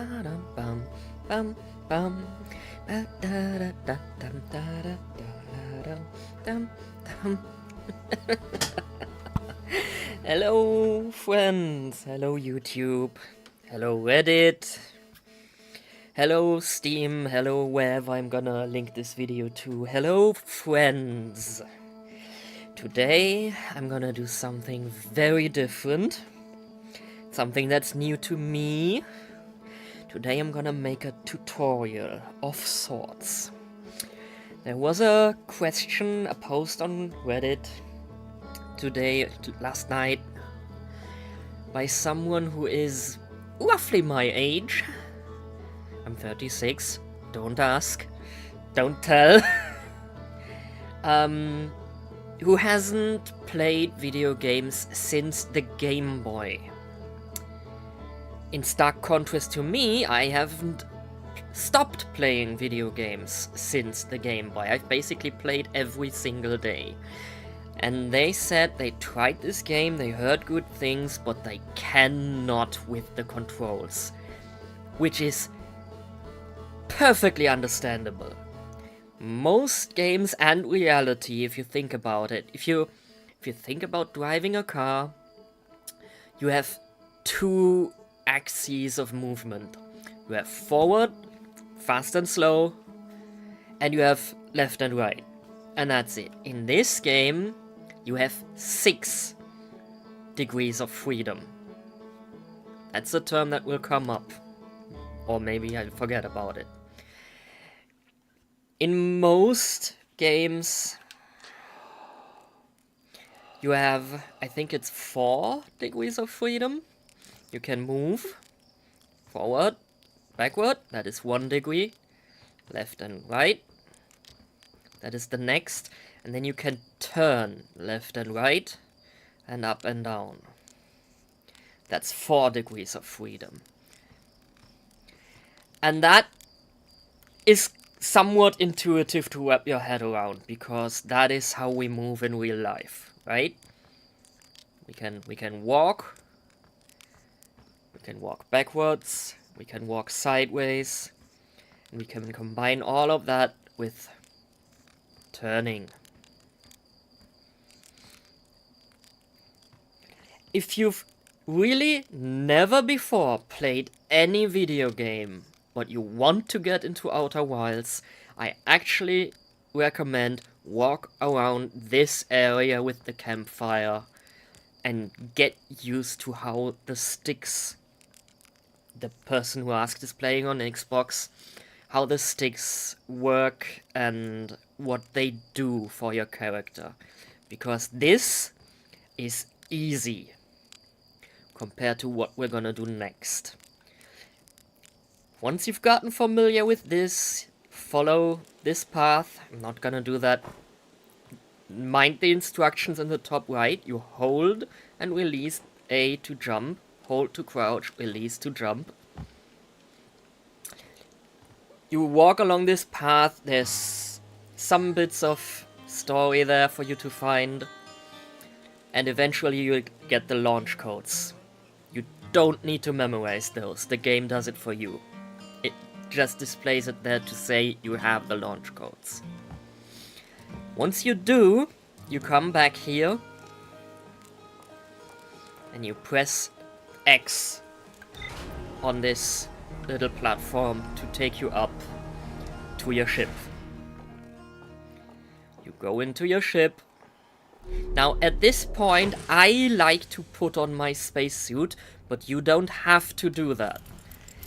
Bum, bum, bum. Ba da da da dum da da da dum dum. Hello, friends. Hello, YouTube. Hello, Reddit. Hello, Steam. Hello, wherever I'm gonna link this video to. Hello, friends. Today, I'm gonna do something very different. Something that's new to me. Today, I'm gonna make a tutorial of sorts. There was a question, a post on Reddit last night, by someone who is roughly my age. I'm 36, don't ask, don't tell. Who hasn't played video games since the Game Boy. In stark contrast to me, I haven't stopped playing video games since the Game Boy. I've basically played every single day. And they said they tried this game, they heard good things, but they cannot with the controls. Which is perfectly understandable. Most games and reality, if you think about it, if you think about driving a car, you have two axes of movement. You have forward, fast and slow, and you have left and right. And that's it. In this game, you have 6 degrees of freedom. That's a term that will come up. Or maybe I'll forget about it. In most games, you have, I think it's 4 degrees of freedom. You can move forward, backward, that is 1 degree, left and right, that is the next, and then you can turn left and right, and up and down. That's 4 degrees of freedom. And that is somewhat intuitive to wrap your head around, because that is how we move in real life, right? We can walk. We can walk backwards, we can walk sideways, and we can combine all of that with turning. If you've really never before played any video game, but you want to get into Outer Wilds, I actually recommend walk around this area with the campfire and get used to how the sticks, the person who asked is playing on Xbox, how the sticks work and what they do for your character. Because this is easy compared to what we're gonna do next. Once you've gotten familiar with this, follow this path. I'm not gonna do that. Mind the instructions in the top right. You hold and release A to jump. Hold to crouch, release to jump. You walk along this path. There's some bits of story there for you to find. And eventually you'll get the launch codes. You don't need to memorize those. The game does it for you. It just displays it there to say you have the launch codes. Once you do, you come back here and you press X on this little platform to take you up to your ship. You go into your ship. Now at this point I like to put on my spacesuit, but you don't have to do that.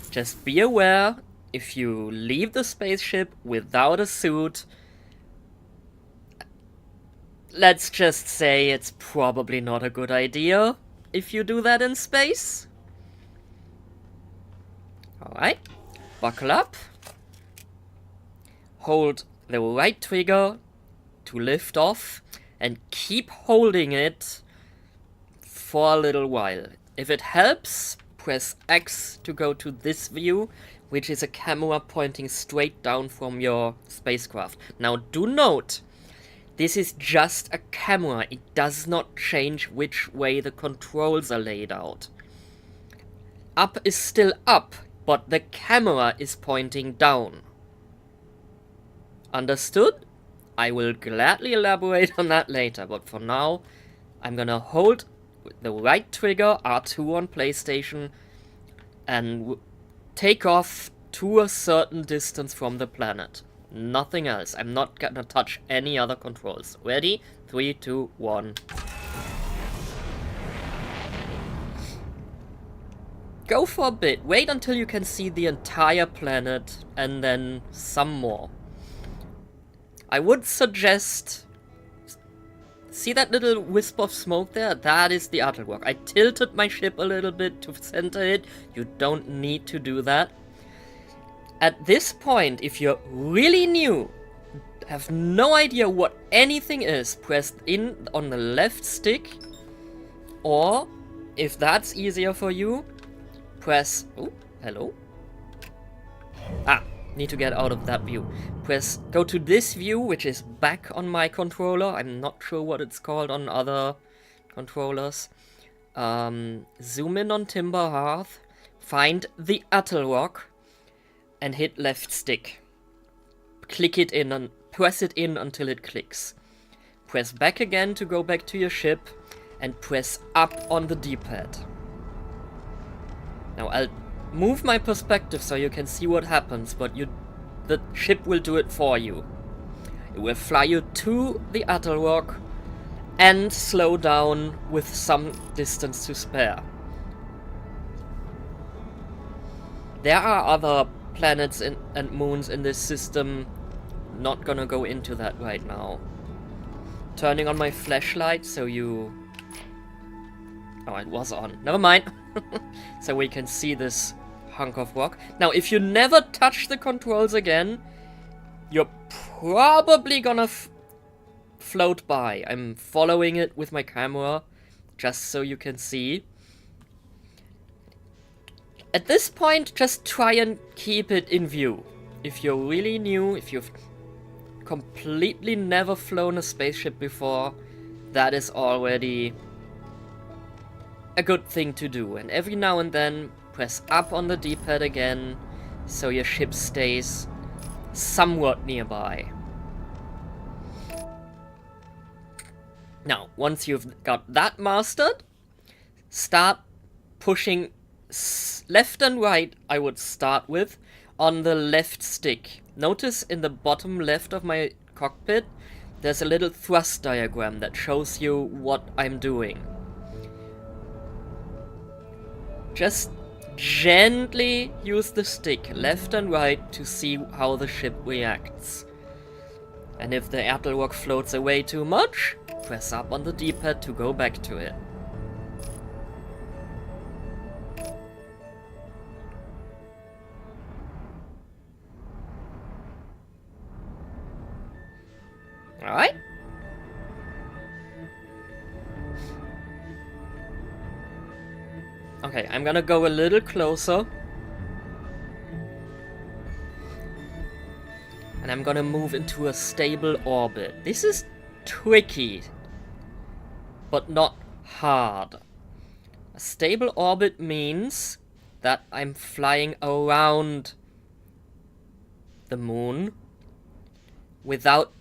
Just be aware, if you leave the spaceship without a suit, let's just say it's probably not a good idea if you do that in space. Alright, buckle up. Hold the right trigger to lift off and keep holding it for a little while. If it helps, press X to go to this view, which is a camera pointing straight down from your spacecraft. Now do note, this is just a camera. It does not change which way the controls are laid out. Up is still up. but the camera is pointing down. Understood? I will gladly elaborate on that later, but for now, I'm gonna hold the right trigger, R2 on PlayStation, and take off to a certain distance from the planet. Nothing else. I'm not gonna touch any other controls. Ready? 3, 2, 1. Go for a bit. Wait until you can see the entire planet, and then some more. I would suggest... See that little wisp of smoke there? That is the Attlewalk. I tilted my ship a little bit to center it. You don't need to do that. At this point, if you're really new, have no idea what anything is, press in on the left stick, or, if that's easier for you, press... Oh, hello? Ah, need to get out of that view. Go to this view, which is back on my controller. I'm not sure what it's called on other controllers. Zoom in on Timber Hearth, find the Attlewalk, and hit left stick. Click it in and press it in until it clicks. Press back again to go back to your ship, and press up on the D-pad. Now I'll move my perspective so you can see what happens, but the ship will do it for you. It will fly you to the Attlewalk and slow down with some distance to spare. There are other planets and moons in this system. Not gonna go into that right now. Turning on my flashlight so you... Oh, it was on. Never mind. So we can see this hunk of rock. Now, if you never touch the controls again, you're probably gonna float by. I'm following it with my camera, just so you can see. At this point, just try and keep it in view. If you're really new, if you've completely never flown a spaceship before, that is already a good thing to do. And every now and then, press up on the D-pad again, so your ship stays somewhat nearby. Now, once you've got that mastered, start pushing left and right, I would start with, on the left stick. Notice in the bottom left of my cockpit, there's a little thrust diagram that shows you what I'm doing. Just gently use the stick left and right to see how the ship reacts. And if the Attlewalk floats away too much, press up on the D-pad to go back to it. Alright? Okay, I'm gonna go a little closer. And I'm gonna move into a stable orbit. This is tricky, but not hard. A stable orbit means that I'm flying around the moon without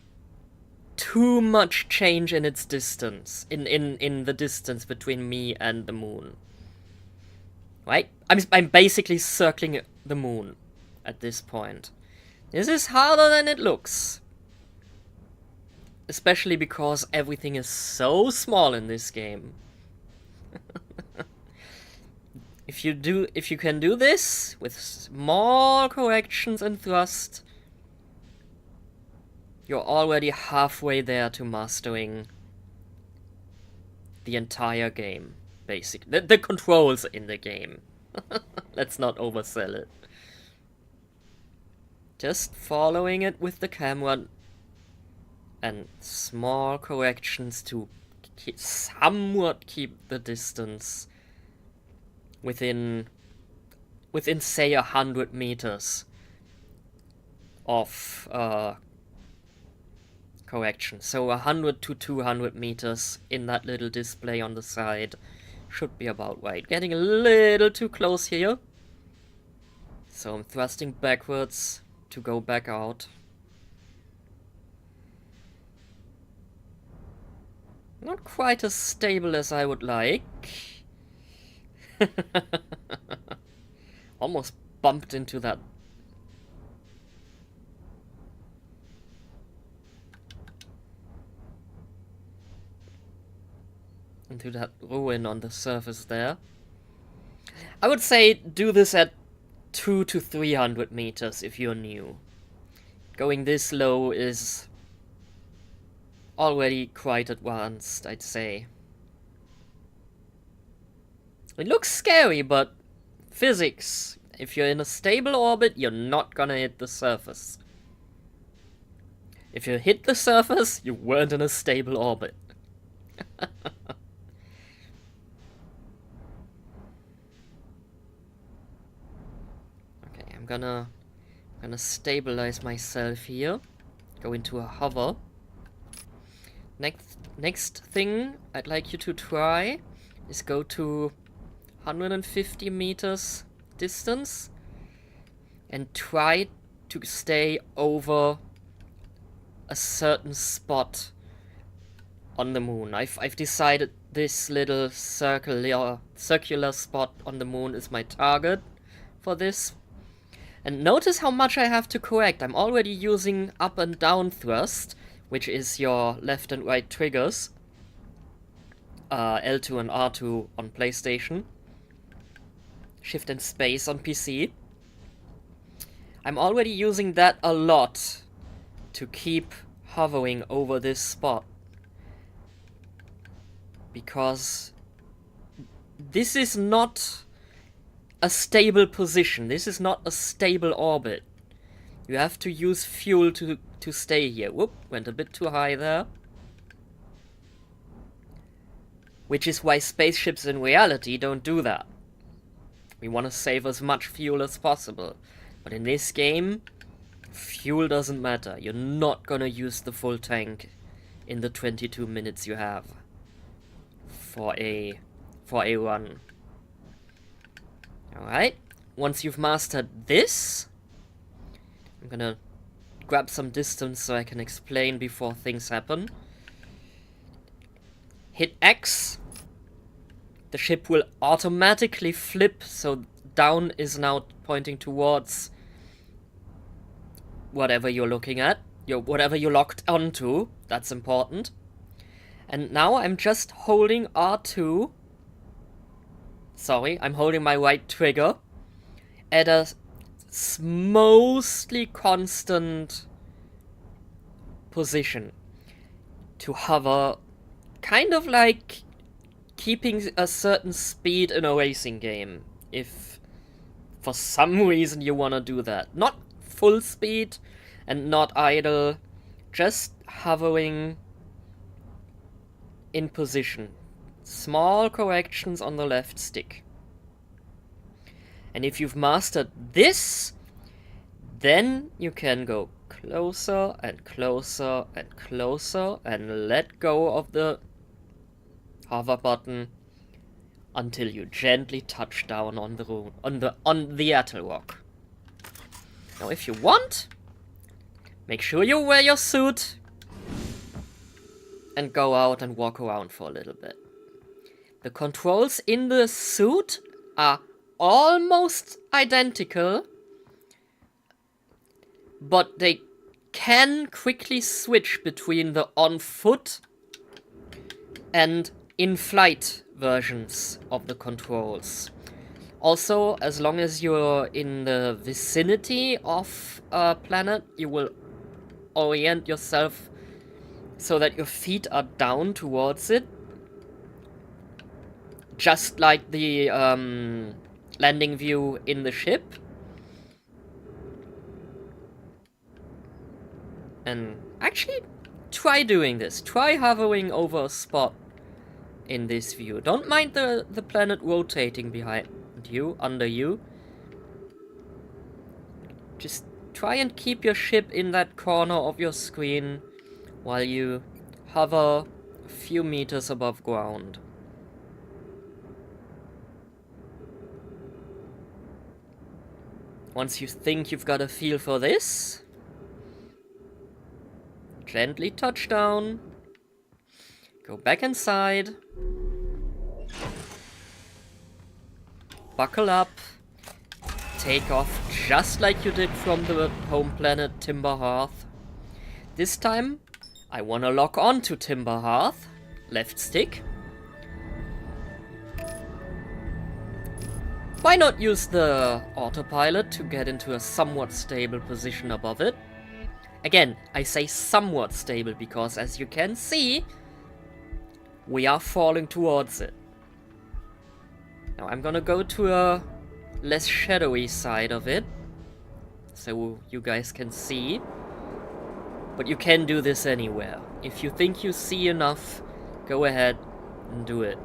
too much change in its distance, in the distance between me and the moon. Right? I'm basically circling the moon at this point. This is harder than it looks. Especially because everything is so small in this game. If you can do this with small corrections and thrust, you're already halfway there to mastering the entire game, basically. The controls in the game. Let's not oversell it. Just following it with the camera and small corrections to somewhat keep the distance within say 100 meters of correction. So 100 to 200 meters in that little display on the side should be about right. Getting a little too close here. So I'm thrusting backwards to go back out. Not quite as stable as I would like. Almost bumped into that. Into that ruin on the surface there. I would say do this at 200 to 300 meters if you're new. Going this low is already quite advanced, I'd say. It looks scary, but physics. If you're in a stable orbit, you're not gonna hit the surface. If you hit the surface, you weren't in a stable orbit. Okay, I'm gonna stabilize myself here. Go into a hover. Next thing I'd like you to try is go to 150 meters distance and try to stay over a certain spot on the moon. I've decided this little circular spot on the moon is my target for this. And notice how much I have to correct. I'm already using up and down thrust, which is your left and right triggers. L2 and R2 on PlayStation. Shift and space on PC. I'm already using that a lot to keep hovering over this spot. Because this is not a stable position. This is not a stable orbit. You have to use fuel to stay here. Whoop, went a bit too high there. Which is why spaceships in reality don't do that. We want to save as much fuel as possible. But in this game, fuel doesn't matter. You're not gonna use the full tank in the 22 minutes you have for a run. Alright, once you've mastered this, I'm gonna grab some distance so I can explain before things happen. Hit X. The ship will automatically flip, so down is now pointing towards whatever you're looking at. Whatever you're locked onto, that's important. And now I'm just holding R2. Sorry, I'm holding my right trigger at a mostly constant position to hover, kind of like keeping a certain speed in a racing game, if for some reason you want to do that. Not full speed and not idle, just hovering in position. Small corrections on the left stick. And if you've mastered this, then you can go closer and closer and closer and let go of the hover button until you gently touch down on the Atoll Rock. Now if you want, make sure you wear your suit and go out and walk around for a little bit. The controls in the suit are almost identical, but they can quickly switch between the on-foot and in-flight versions of the controls. Also, as long as you're in the vicinity of a planet, you will orient yourself so that your feet are down towards it. Just like the landing view in the ship. And actually, try doing this. Try hovering over a spot in this view. Don't mind the planet rotating behind you, under you. Just try and keep your ship in that corner of your screen while you hover a few meters above ground. Once you think you've got a feel for this, gently touch down, go back inside, buckle up, take off just like you did from the home planet Timber Hearth. This time, I want to lock on to Timber Hearth, left stick. Why not use the autopilot to get into a somewhat stable position above it? Again, I say somewhat stable because, as you can see, we are falling towards it. Now I'm gonna go to a less shadowy side of it, so you guys can see. But you can do this anywhere. If you think you see enough, go ahead and do it.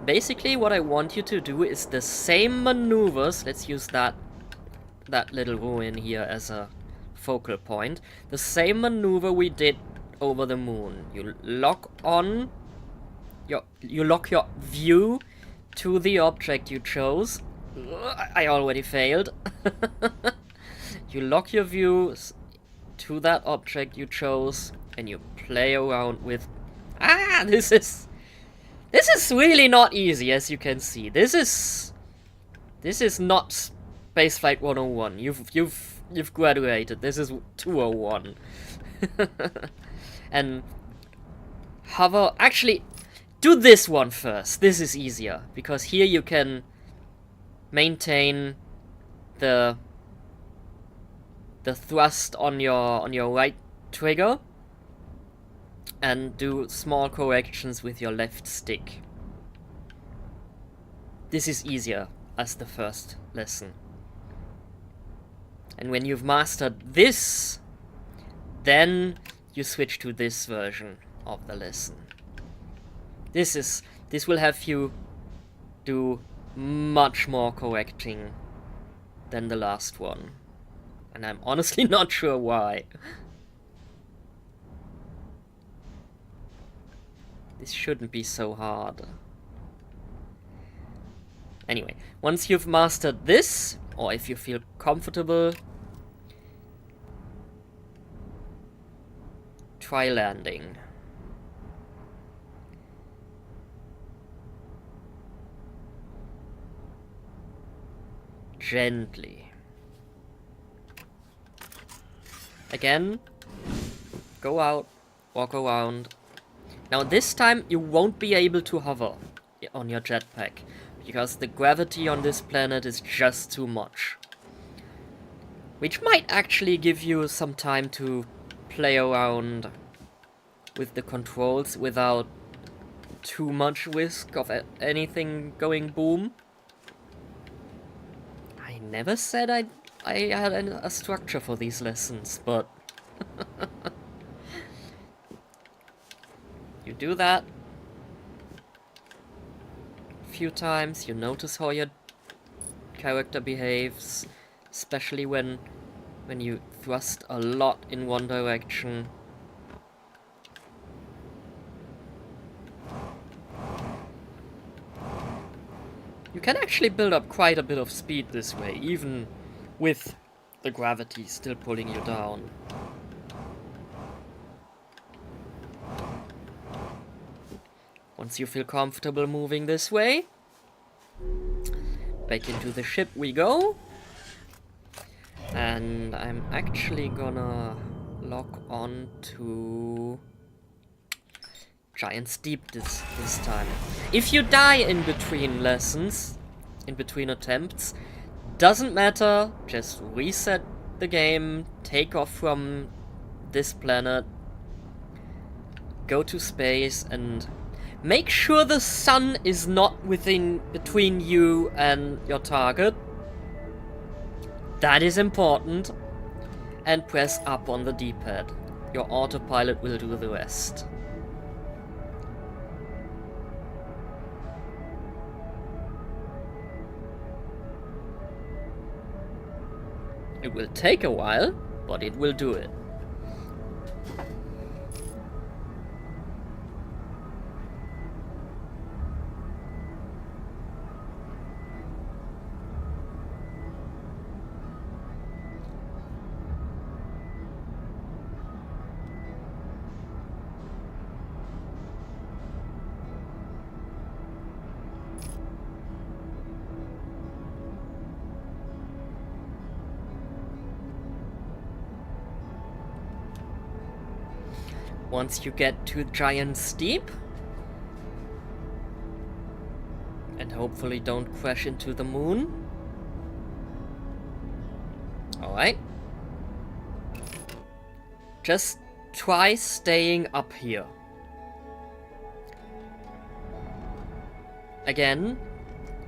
Basically, what I want you to do is the same maneuvers. Let's use that little ruin here as a focal point. The same maneuver we did over the moon. You lock your view to the object you chose. I already failed. You lock your view to that object you chose, and you play around with... This is really not easy, as you can see. This is not Spaceflight 101. You've graduated. This is 201. And hover... Actually, do this one first. This is easier, because here you can maintain the thrust on your right trigger and do small corrections with your left stick. This is easier as the first lesson. And when you've mastered this, then you switch to this version of the lesson. This will have you do much more correcting than the last one. And I'm honestly not sure why. This shouldn't be so hard. Anyway, once you've mastered this, or if you feel comfortable, try landing. Gently. Again, go out, walk around. Now this time you won't be able to hover on your jetpack, because the gravity on this planet is just too much. Which might actually give you some time to play around with the controls without too much risk of anything going boom. I never said I had a structure for these lessons, but you do that a few times, you notice how your character behaves, especially when you thrust a lot in one direction. You can actually build up quite a bit of speed this way, even with the gravity still pulling you down. Once you feel comfortable moving this way, back into the ship we go. And I'm actually gonna lock on to Giant's Deep this time. If you die in between lessons, in between attempts, doesn't matter, just reset the game, take off from this planet, go to space, and make sure the sun is not between you and your target. That is important. And press up on the D-pad. Your autopilot will do the rest. It will take a while, but it will do it. once you get to Giant Steep. And hopefully don't crash into the moon. Alright. Just try staying up here. Again,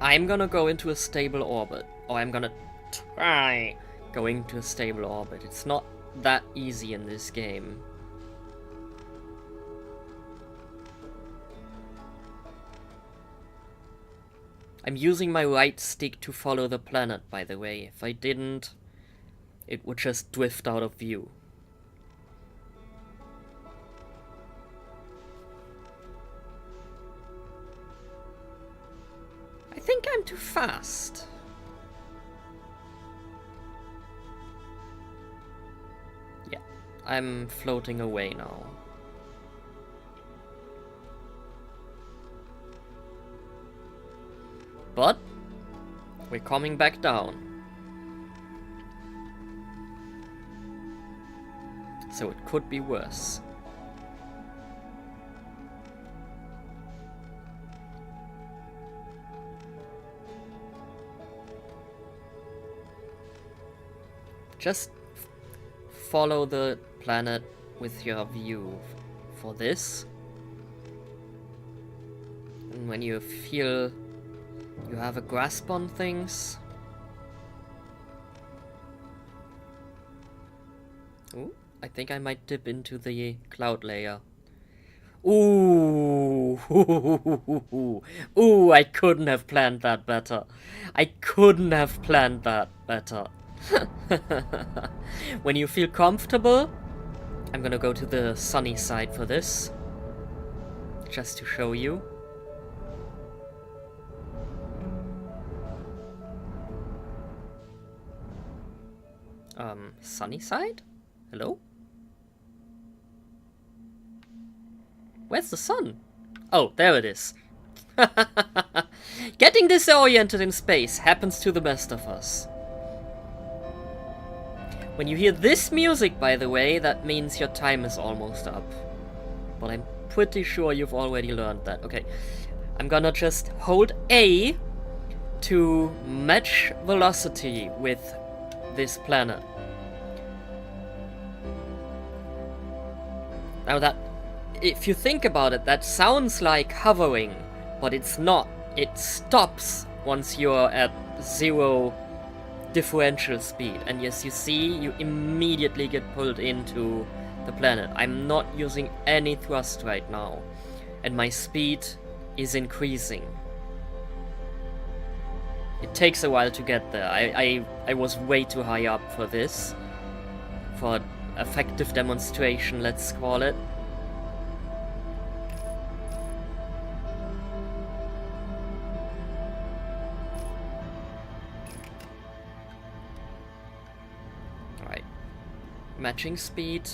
I'm gonna go into a stable orbit. Or I'm gonna try going to a stable orbit. It's not that easy in this game. I'm using my right stick to follow the planet, by the way. If I didn't, it would just drift out of view. I think I'm too fast. Yeah, I'm floating away now. But we're coming back down. So it could be worse. Just follow the planet with your view for this. And when you feel you have a grasp on things. Ooh, I think I might dip into the cloud layer. Ooh, ooh, I couldn't have planned that better. I couldn't have planned that better. When you feel comfortable, I'm gonna go to the sunny side for this. Just to show you. Sunny side? Hello? Where's the sun? Oh, there it is. Getting disoriented in space happens to the best of us. When you hear this music, by the way, that means your time is almost up. But I'm pretty sure you've already learned that. Okay, I'm gonna just hold A to match velocity with this planet. Now that, if you think about it, that sounds like hovering, but it's not. It stops once you're at 0 differential speed. And yes, you see, you immediately get pulled into the planet. I'm not using any thrust right now. And my speed is increasing. It takes a while to get there. I was way too high up for this. For effective demonstration, let's call it. Alright. Matching speed.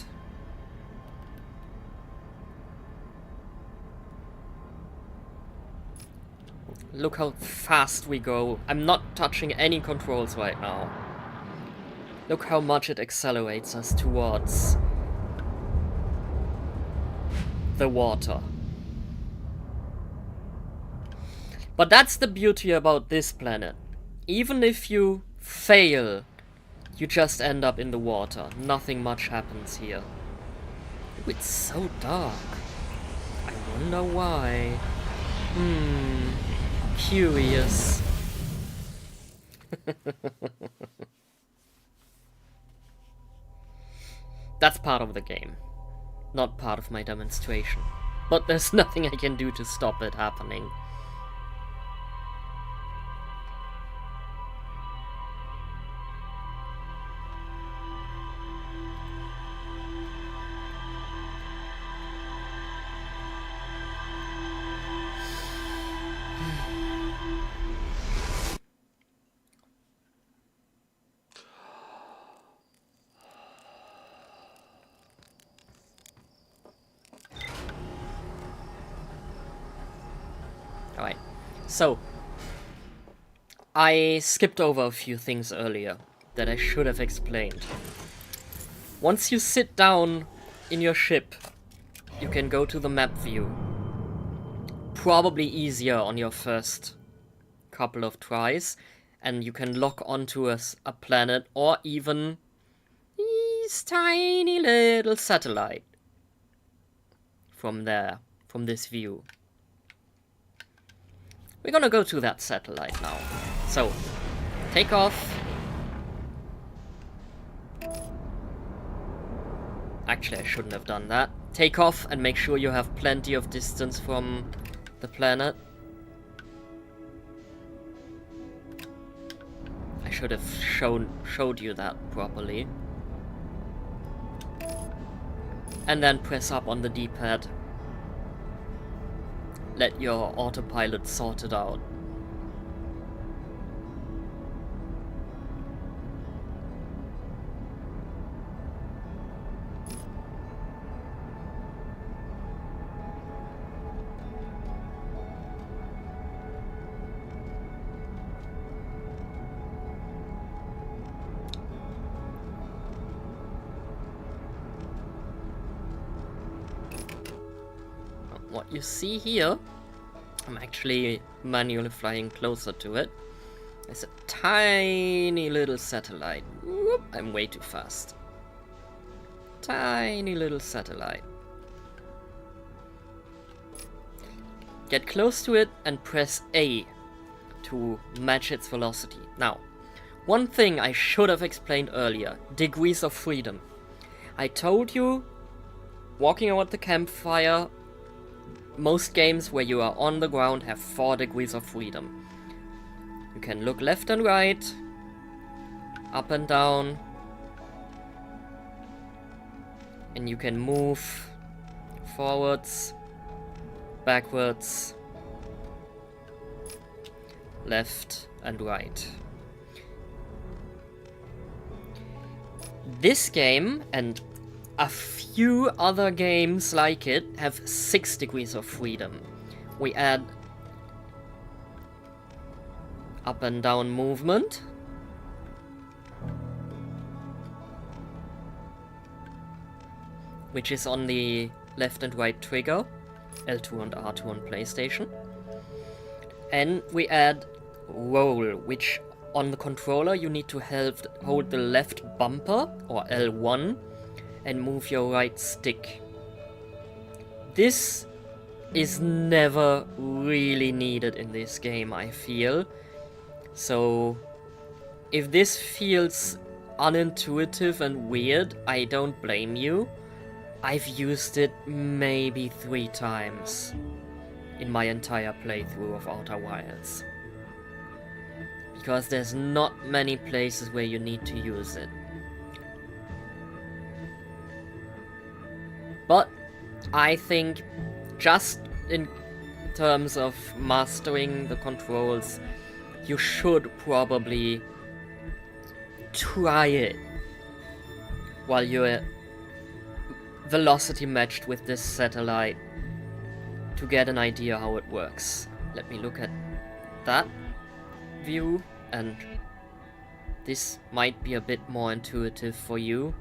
Look how fast we go. I'm not touching any controls right now. Look how much it accelerates us towards the water. But that's the beauty about this planet. Even if you fail, you just end up in the water. Nothing much happens here. Ooh, it's so dark. I wonder why. Curious. That's part of the game, not part of my demonstration. But there's nothing I can do to stop it happening. Alright, so I skipped over a few things earlier that I should have explained. Once you sit down in your ship you can go to the map view. Probably easier on your first couple of tries, and you can lock onto a planet or even this tiny little satellite from there, from this view. We're gonna go to that satellite now. So, take off. Actually, I shouldn't have done that. Take off and make sure you have plenty of distance from the planet. I should have showed you that properly. And then press up on the D-pad. Let your autopilot sort it out. What you see here, I'm actually manually flying closer to it. It's a tiny little satellite. Whoop, I'm way too fast. Tiny little satellite. Get close to it and press A to match its velocity. Now, one thing I should have explained earlier, degrees of freedom. I told you, walking around the campfire, most games where you are on the ground have 4 degrees of freedom. You can look left and right, up and down, and you can move forwards, backwards, left and right. This game and a few other games like it have 6 degrees of freedom. We add up and down movement, which is on the left and right trigger, L2 and R2 on PlayStation. And we add roll, which on the controller you need to hold the left bumper, or L1, and move your right stick. This is never really needed in this game, I feel. So, if this feels unintuitive and weird, I don't blame you. I've used it maybe 3 times in my entire playthrough of Outer Wilds. Because there's not many places where you need to use it. But I think just in terms of mastering the controls, you should probably try it while you're velocity matched with this satellite to get an idea how it works. Let me look at that view, and this might be a bit more intuitive for you.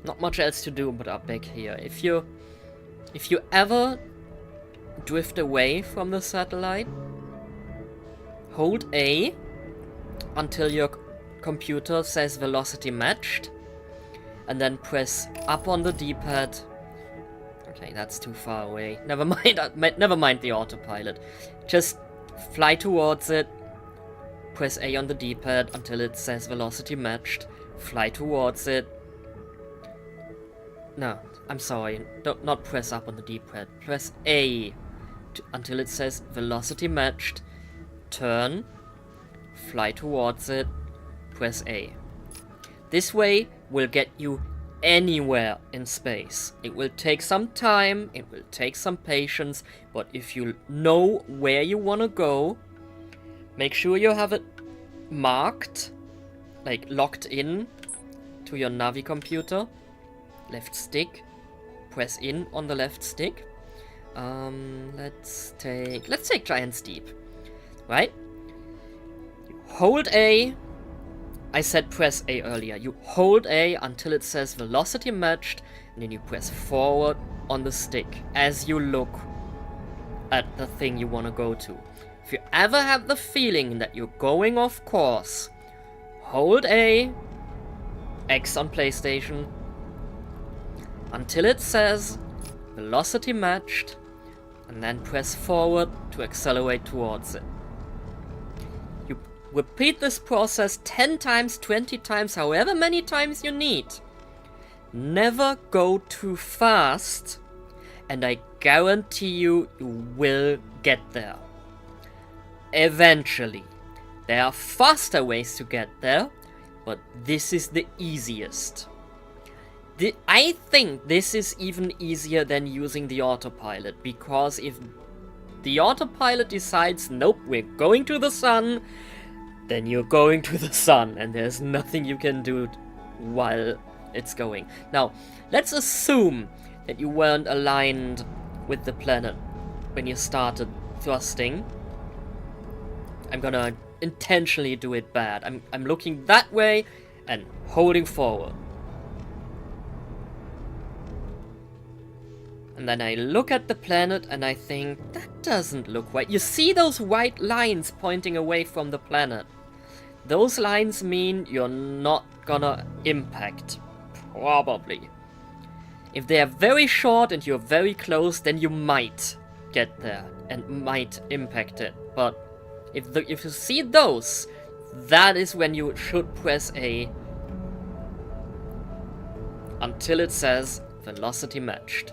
Not much else to do but up back here. If you ever drift away from the satellite, hold A until your computer says velocity matched, and then press up on the D-pad. Okay, that's too far away. Never mind the autopilot. Just fly towards it, press A on the D-pad until it says velocity matched, fly towards it. No, I'm sorry, not press up on the D-pad. Press A until it says velocity matched, turn, fly towards it, press A. This way will get you anywhere in space. It will take some time, it will take some patience, but if you know where you want to go, make sure you have it marked, like locked in to your Navi computer. Left stick, press in on the left stick. Let's take Giant's Deep, right? You hold A, I said press A earlier. You hold A until it says velocity matched, and then you press forward on the stick as you look at the thing you want to go to. If you ever have the feeling that you're going off course, hold A, X on PlayStation, until it says velocity matched, and then press forward to accelerate towards it. You repeat this process 10 times, 20 times, however many times you need. Never go too fast, and I guarantee you, you will get there. Eventually. There are faster ways to get there, but this is the easiest. I think this is even easier than using the autopilot, because if the autopilot decides, nope, we're going to the sun, then you're going to the sun, and there's nothing you can do while it's going. Now, let's assume that you weren't aligned with the planet when you started thrusting. I'm gonna intentionally do it bad. I'm looking that way and holding forward. And then I look at the planet and I think, that doesn't look right. You see those white lines pointing away from the planet? Those lines mean you're not gonna impact. Probably. If they are very short and you're very close, then you might get there and might impact it. But if you see those, that is when you should press A until it says velocity matched.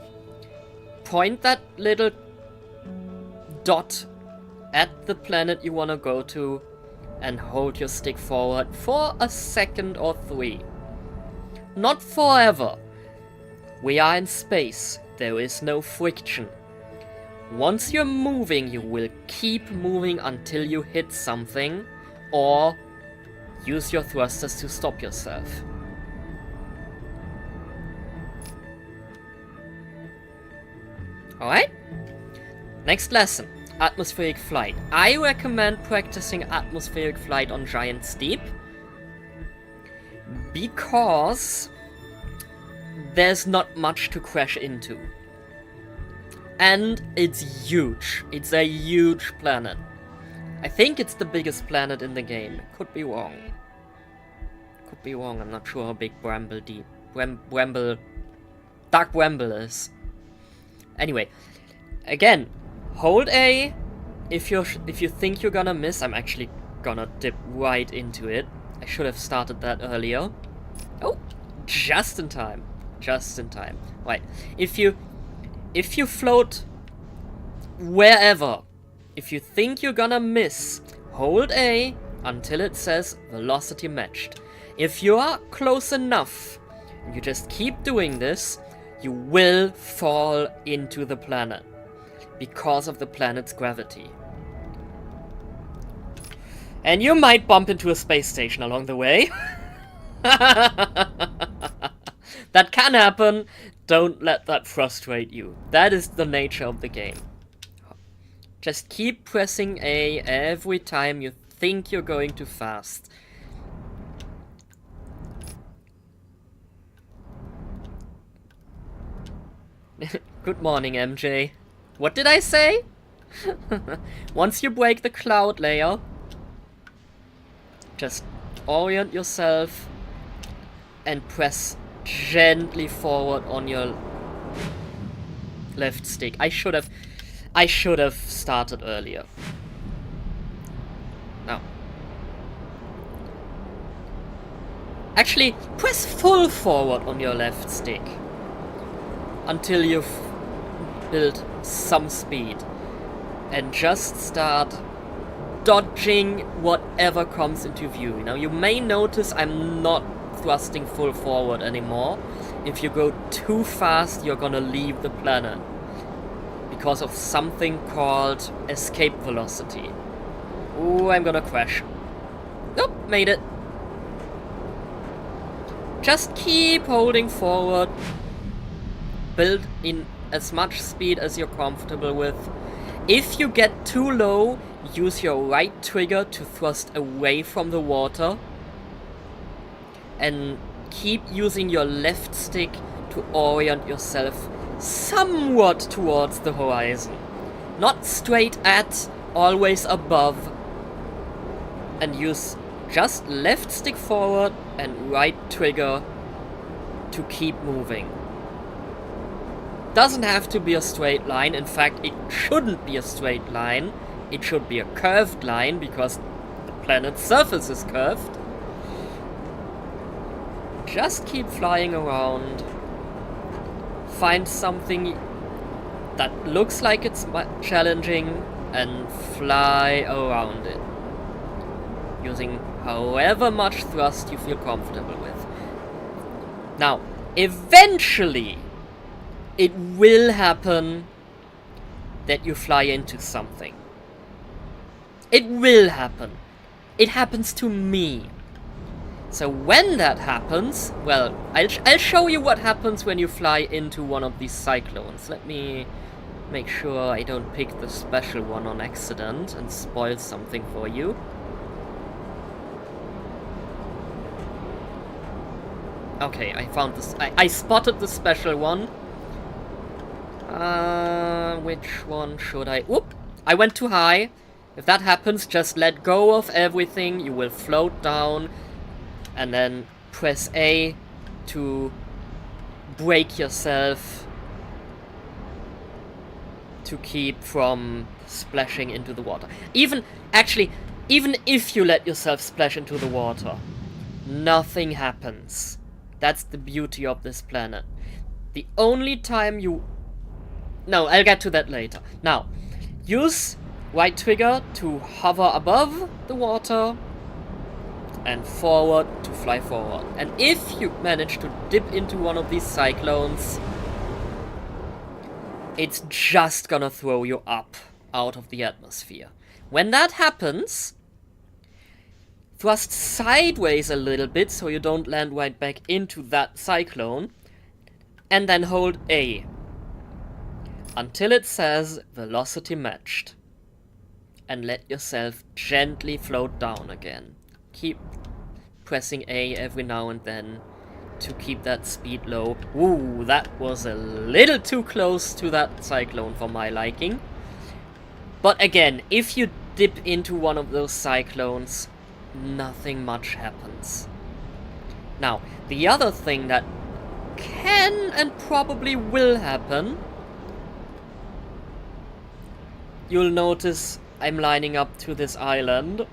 Point that little dot at the planet you want to go to and hold your stick forward for a second or 3. Not forever. We are in space. There is no friction. Once you're moving, you will keep moving until you hit something, or use your thrusters to stop yourself. Alright? Next lesson. Atmospheric flight. I recommend practicing atmospheric flight on Giant Steep, because there's not much to crash into. And it's huge. It's a huge planet. I think it's the biggest planet in the game. Could be wrong. Could be wrong. I'm not sure how big Dark Bramble is. Anyway, again, hold A if you think you're gonna miss. I'm actually gonna dip right into it. I should have started that earlier. Oh, just in time. Just in time. Right. If you float wherever, if you think you're gonna miss, hold A until it says velocity matched. If you are close enough, and you just keep doing this, you will fall into the planet because of the planet's gravity. And you might bump into a space station along the way. That can happen. Don't let that frustrate you. That is the nature of the game. Just keep pressing A every time you think you're going too fast. Good morning, MJ. What did I say? Once you break the cloud layer, just orient yourself and press gently forward on your left stick. I should have started earlier. Now. Actually, press full forward on your left stick until you've built some speed, and just start dodging whatever comes into view. Now, you may notice I'm not thrusting full forward anymore. If you go too fast, you're gonna leave the planet because of something called escape velocity. Ooh, I'm gonna crash. Nope, made it. Just keep holding forward. Build in as much speed as you're comfortable with. If you get too low, use your right trigger to thrust away from the water. and keep using your left stick to orient yourself somewhat towards the horizon. Not straight at, always above. And use just left stick forward and right trigger to keep moving. Doesn't have to be a straight line. In fact, it shouldn't be a straight line. It should be a curved line because the planet's surface is curved. Just keep flying around. Find something that looks like it's challenging and fly around it. Using however much thrust you feel comfortable with. Now, eventually, it will happen that you fly into something. It will happen. It happens to me. So when that happens, well, I'll show you what happens when you fly into one of these cyclones. Let me make sure I don't pick the special one on accident and spoil something for you. Okay, I found this. I spotted the special one. Which one should I... Whoop! I went too high. If that happens, just let go of everything. You will float down. And then press A to brake yourself to keep from splashing into the water. Even if you let yourself splash into the water, nothing happens. That's the beauty of this planet. The only time you... No, I'll get to that later. Now, use right trigger to hover above the water and forward to fly forward. And if you manage to dip into one of these cyclones, it's just gonna throw you up out of the atmosphere. When that happens, thrust sideways a little bit so you don't land right back into that cyclone, and then hold A until it says velocity matched, and let yourself gently float down again. Keep pressing A every now and then to keep that speed low. Ooh, that was a little too close to that cyclone for my liking. But again, if you dip into one of those cyclones, nothing much happens. Now, the other thing that can and probably will happen, you'll notice I'm lining up to this island.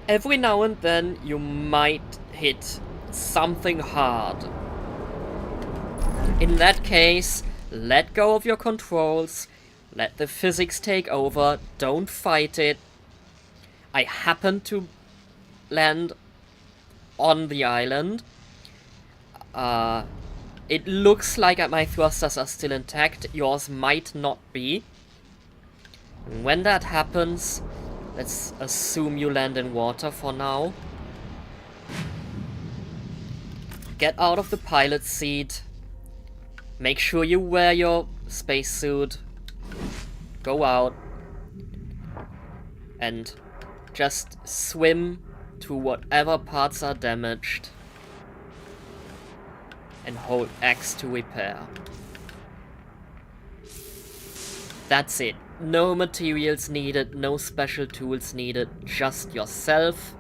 Every now and then you might hit something hard. In that case, let go of your controls, let the physics take over, don't fight it. I happen to land on the island. It looks like my thrusters are still intact, yours might not be. And when that happens, let's assume you land in water for now. Get out of the pilot seat. Make sure you wear your spacesuit. Go out. And just swim to whatever parts are damaged. And hold X to repair. That's it. No materials needed, no special tools needed, just yourself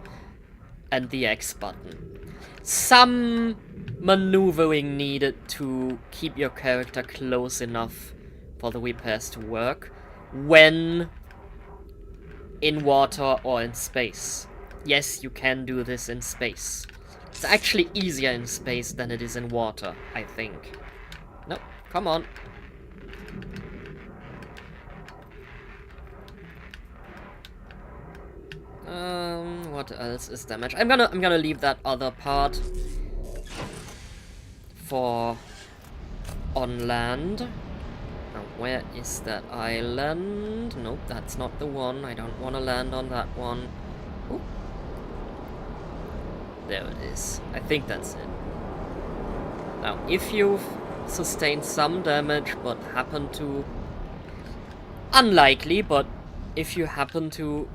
and the X button. Some maneuvering needed to keep your character close enough for the repairs to work when in water or in space. Yes, you can do this in space. It's actually easier in space than it is in water, I think. No, come on. What else is damaged? I'm gonna leave that other part for on land. Now, where is that island? Nope, that's not the one. I don't want to land on that one. Ooh. There it is. I think that's it. Now, if you've sustained some damage, but happen to... Unlikely, but if you happen to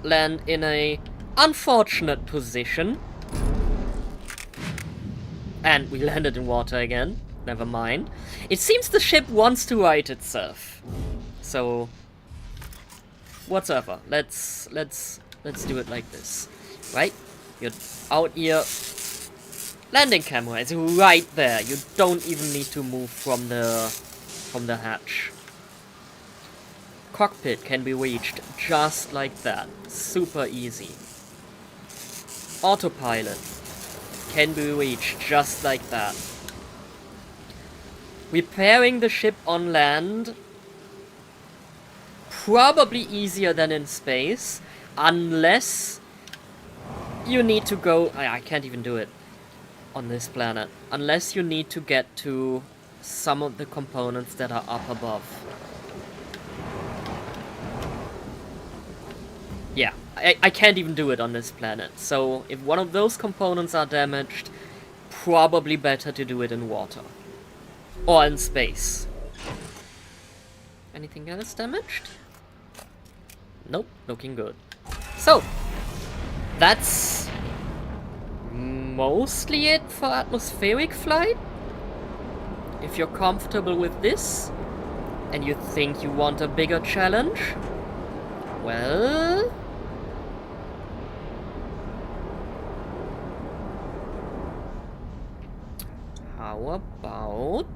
land in a unfortunate position, And we landed in water again. Never mind. It seems the ship wants to right itself. So whatever. Let's do it like this. Right? You're out here. Landing camera is right there. You don't even need to move from the hatch. Cockpit can be reached just like that. Super easy. Autopilot can be reached just like that. Repairing the ship on land, probably easier than in space, unless you need to go... I can't even do it on this planet. Unless you need to get to some of the components that are up above. Yeah, I can't even do it on this planet. So if one of those components are damaged, probably better to do it in water. Or in space. Anything else damaged? Nope, looking good. So, that's mostly it for atmospheric flight. If you're comfortable with this, and you think you want a bigger challenge, well... how about...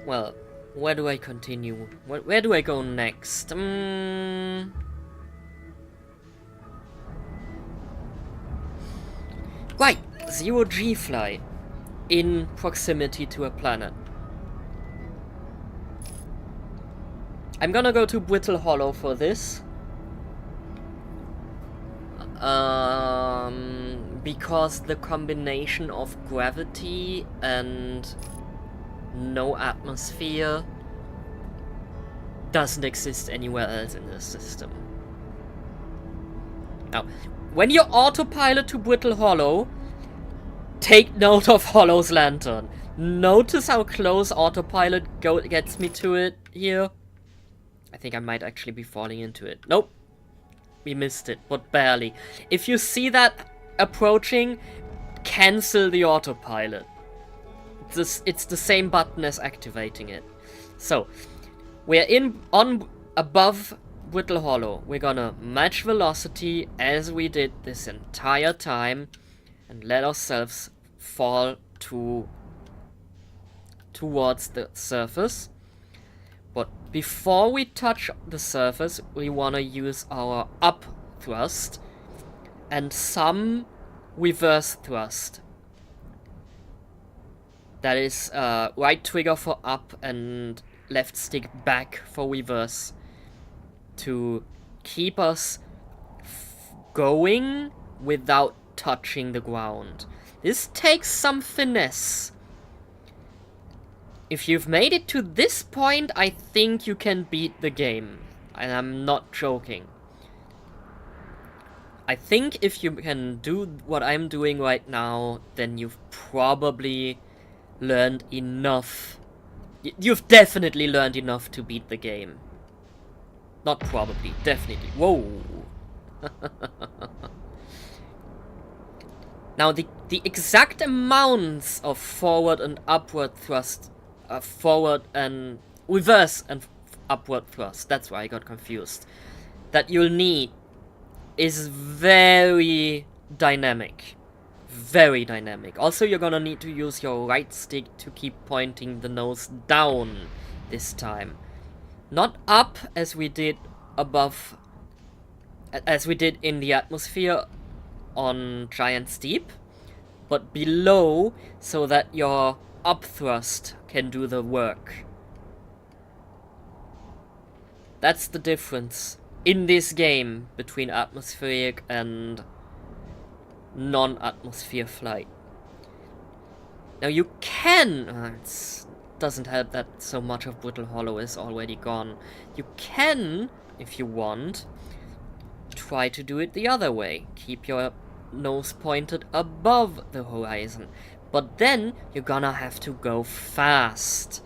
well, where do I continue? Where do I go next? Right, zero-G flight in proximity to a planet. I'm gonna go to Brittle Hollow for this. Because the combination of gravity and no atmosphere doesn't exist anywhere else in this system. Now, when you autopilot to Brittle Hollow, take note of Hollow's lantern. Notice how close autopilot gets me to it here. I think I might actually be falling into it. Nope. We missed it, but barely. If you see that approaching, cancel the autopilot. It's the same button as activating it. So, we're above Brittle Hollow. We're gonna match velocity as we did this entire time and let ourselves fall towards the surface. But before we touch the surface, we want to use our up thrust and some reverse thrust. That is right trigger for up and left stick back for reverse to keep us going without touching the ground. This takes some finesse. If you've made it to this point, I think you can beat the game. And I'm not joking. I think if you can do what I'm doing right now, then you've probably learned enough. You've definitely learned enough to beat the game. Not probably, definitely. Whoa! Now, the exact amounts of forward and upward thrust, forward and reverse and upward thrust, that's why I got confused, that you'll need is very dynamic. Very dynamic. Also, you're gonna need to use your right stick to keep pointing the nose down this time. Not up as we did above, as we did in the atmosphere on Giant Steep, but below so that your up thrust can do the work. That's the difference in this game between atmospheric and non-atmosphere flight. Now you can... it doesn't help that so much of Brittle Hollow is already gone. You can, if you want, try to do it the other way. Keep your nose pointed above the horizon. But then you're gonna have to go fast.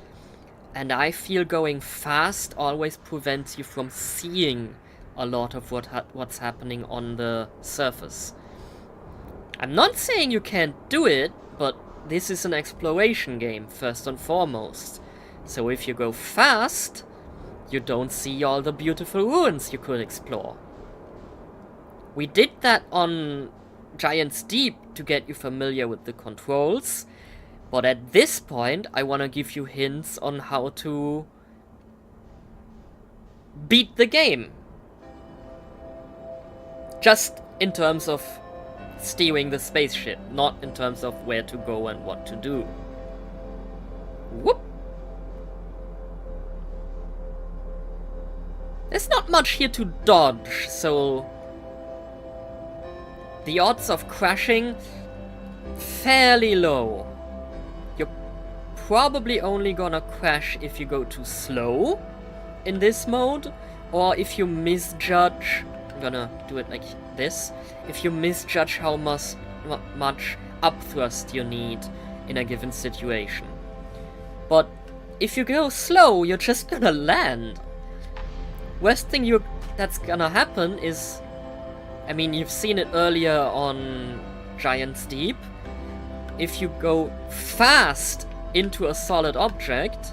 And I feel going fast always prevents you from seeing a lot of what's happening on the surface. I'm not saying you can't do it, but this is an exploration game, first and foremost. So if you go fast, you don't see all the beautiful ruins you could explore. We did that on Giant's Deep to get you familiar with the controls, but at this point I want to give you hints on how to beat the game. Just in terms of steering the spaceship, not in terms of where to go and what to do. Whoop! There's not much here to dodge, so the odds of crashing fairly low. You're probably only gonna crash if you go too slow in this mode, or if you misjudge. I'm gonna do it like this. If you misjudge how much upthrust you need in a given situation. But if you go slow, you're just gonna land. Worst thing that's gonna happen is, I mean, you've seen it earlier on Giant's Deep. If you go fast into a solid object,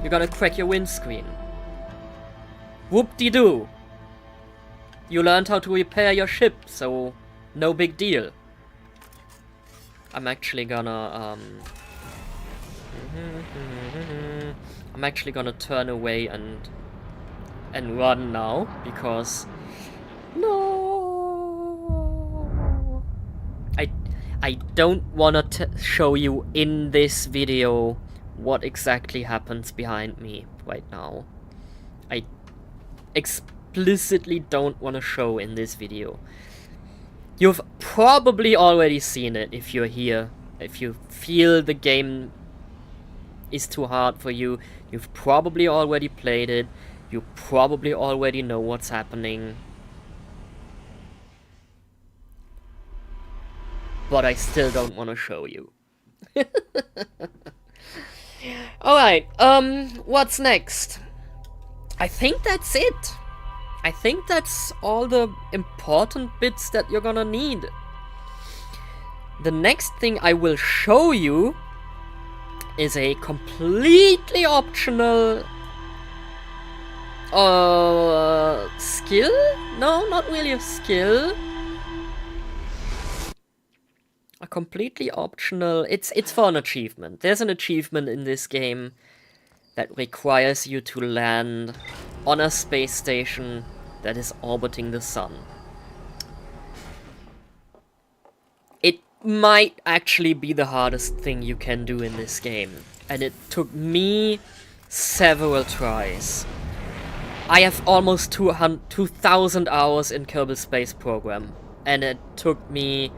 you're gonna crack your windscreen. Whoop-de-doo! You learned how to repair your ship, so no big deal. I'm actually gonna, I'm actually gonna turn away and run now, because no, I don't wanna show you in this video what exactly happens behind me right now. I explicitly don't wanna show in this video. You've probably already seen it if you're here. If you feel the game is too hard for you, you've probably already played it. You probably already know what's happening. But I still don't want to show you. Alright, what's next? I think that's it. I think that's all the important bits that you're gonna need. The next thing I will show you is a completely optional skill? No, not really a skill. A completely optional, it's for an achievement. There's an achievement in this game that requires you to land on a space station that is orbiting the sun. It might actually be the hardest thing you can do in this game, and it took me several tries. I have almost 2,000 hours in Kerbal Space Program, and it took me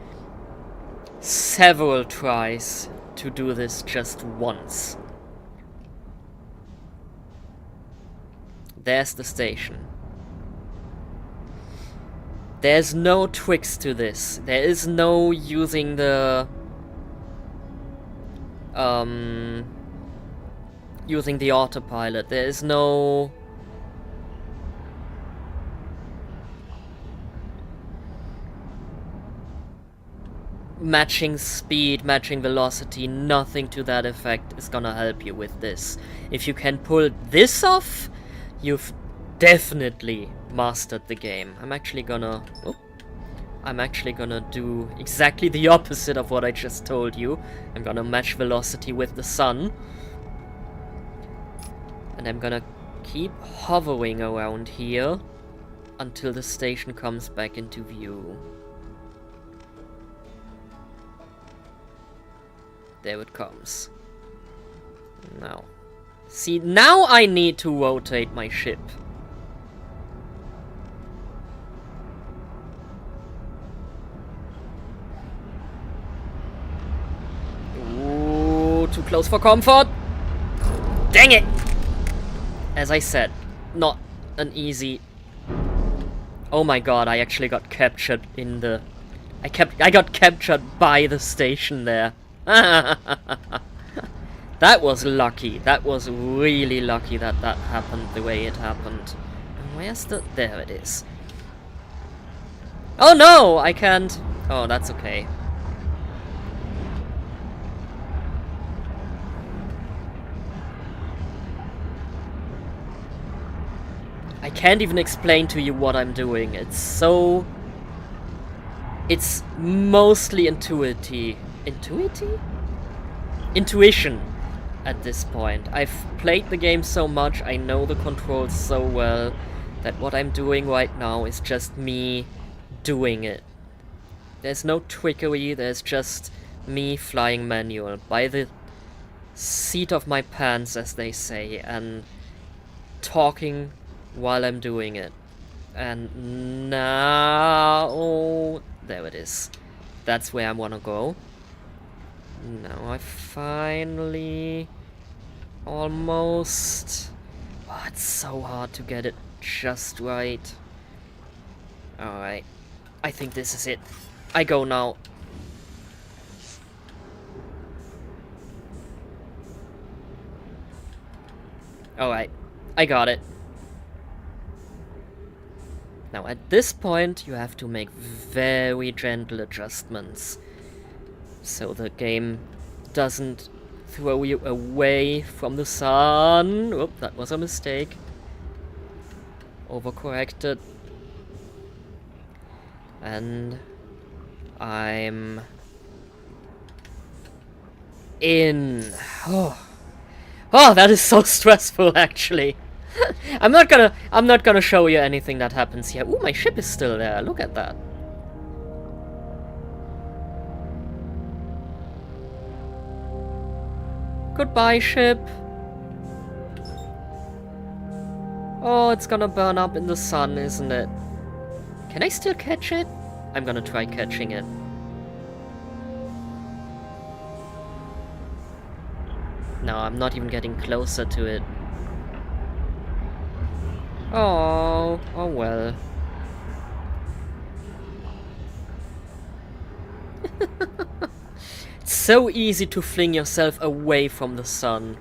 several tries to do this just once. There's the station. There's no tricks to this. There is no using the using the autopilot. There is no matching speed, matching velocity, nothing to that effect is gonna help you with this. If you can pull this off, you've definitely mastered the game. I'm actually gonna do exactly the opposite of what I just told you. I'm gonna match velocity with the sun. And I'm gonna keep hovering around here until the station comes back into view. There it comes. Now. See, now I need to rotate my ship. Ooh, too close for comfort. Dang it! As I said, not an easy... Oh my god, I actually got captured in the... I got captured by the station there. That That was lucky. That was really lucky that that happened the way it happened. And where's the... There it is. Oh no! I can't... Oh, that's okay. I can't even explain to you what I'm doing. It's so... It's mostly intuitive. Intuition at this point. I've played the game so much, I know the controls so well, that what I'm doing right now is just me doing it. There's no trickery, there's just me flying manual. By the seat of my pants, as they say, and talking while I'm doing it. And now... Oh, there it is. That's where I want to go. Now I finally... Almost... Oh, it's so hard to get it just right. Alright. I think this is it. I go now. Alright. I got it. Now at this point you have to make very gentle adjustments. So the game doesn't throw you away from the sun. Oop, that was a mistake. Overcorrected. And I'm in. Oh, that is so stressful actually. I'm not gonna show you anything that happens here. Ooh, my ship is still there. Look at that. Goodbye, ship. Oh, it's gonna burn up in the sun, isn't it? Can I still catch it? I'm gonna try catching it. No, I'm not even getting closer to it. Oh well. It's so easy to fling yourself away from the sun.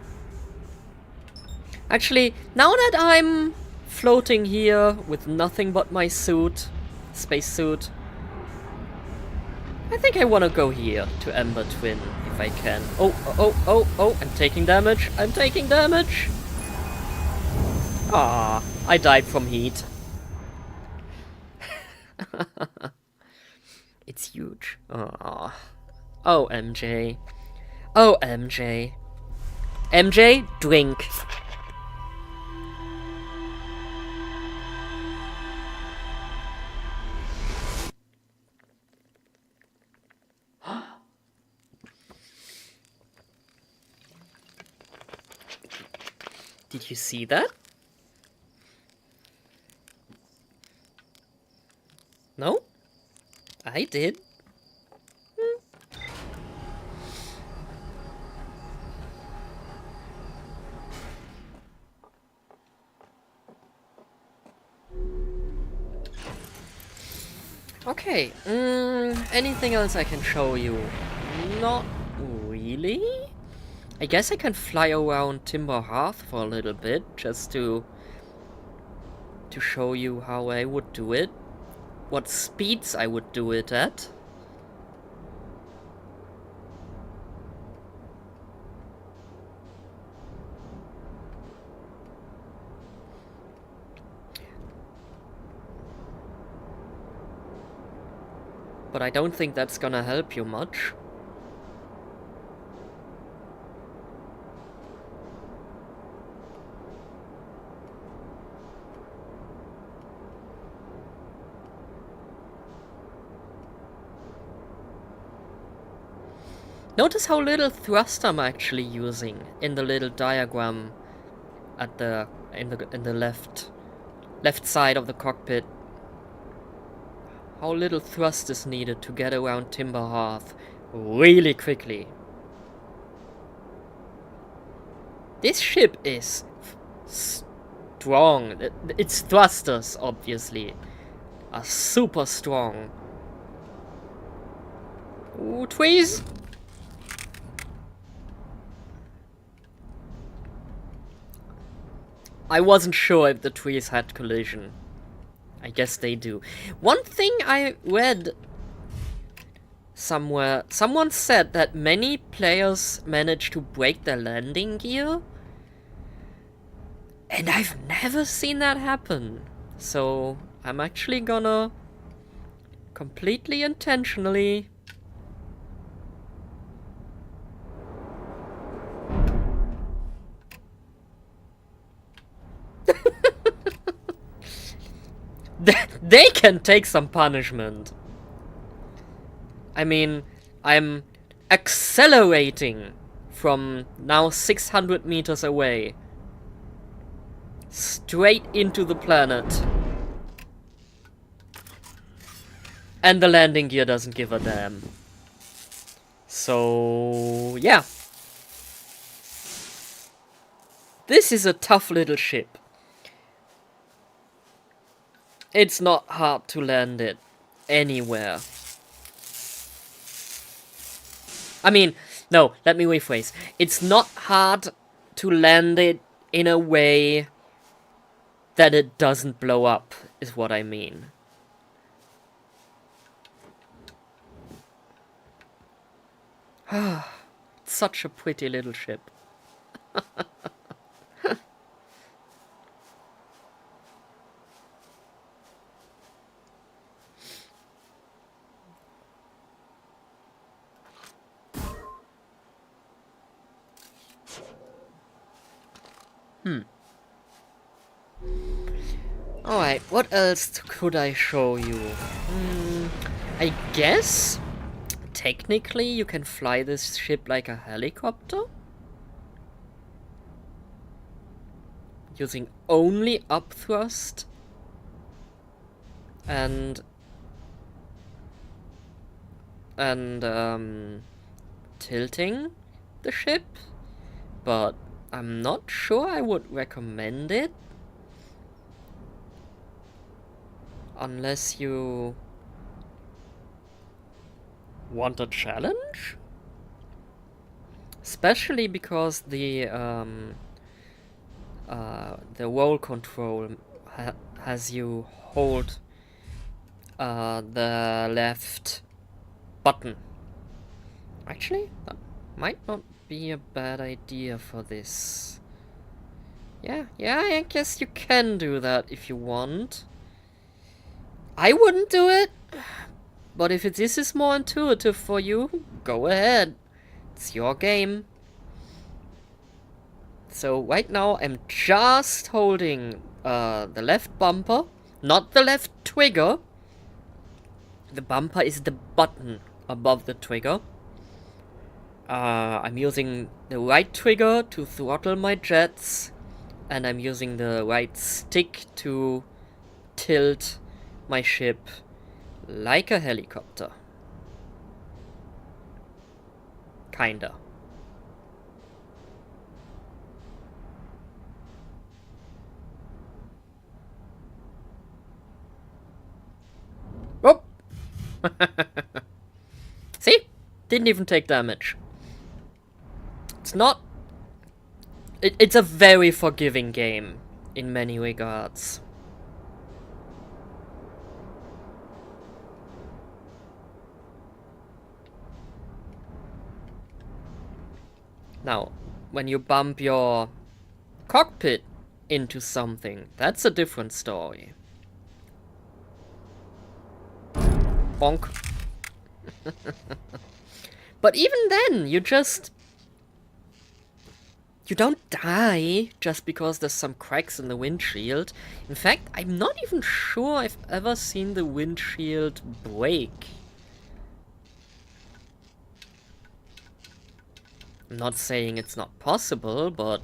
Actually, now that I'm floating here with nothing but my suit, spacesuit, I think I want to go here to Ember Twin if I can. Oh, I'm taking damage. I'm taking damage. Ah, I died from heat. It's huge. Ah. Oh, MJ. Oh, MJ. MJ, drink. Did you see that? No? I did. Okay, anything else I can show you? Not really? I guess I can fly around Timber Hearth for a little bit, just to show you how I would do it. What speeds I would do it at. But I don't think that's gonna help you much. Notice how little thrust I'm actually using in the little diagram at the in the left side of the cockpit. How little thrust is needed to get around Timber Hearth really quickly. This ship is strong. Its thrusters, obviously, are super strong. Ooh, trees! I wasn't sure if the trees had collision. I guess they do. One thing I read somewhere, someone said that many players manage to break their landing gear. And I've never seen that happen. So I'm actually gonna completely intentionally they can take some punishment. I mean, I'm accelerating from now 600 meters away straight into the planet. And the landing gear doesn't give a damn. So, yeah. This is a tough little ship. It's not hard to land it anywhere. I mean, no, let me rephrase. It's not hard to land it in a way that it doesn't blow up, is what I mean. Such a pretty little ship. Alright, what else could I show you? I guess technically you can fly this ship like a helicopter? Using only upthrust and tilting the ship, but I'm not sure I would recommend it unless you want a challenge, especially because the roll control has you hold the left button. Actually, that might not be a bad idea for this. Yeah, I guess you can do that if you want. I wouldn't do it, but if this is more intuitive for you, go ahead. It's your game. So right now I'm just holding the left bumper, not the left trigger. The bumper is the button above the trigger. I'm using the right trigger to throttle my jets, and I'm using the right stick to tilt my ship like a helicopter. Kinda. Oh! See? Didn't even take damage. It's not... It's a very forgiving game in many regards. Now, when you bump your cockpit into something, that's a different story. Bonk. But even then, you don't die just because there's some cracks in the windshield. In fact, I'm not even sure I've ever seen the windshield break. I'm not saying it's not possible, but...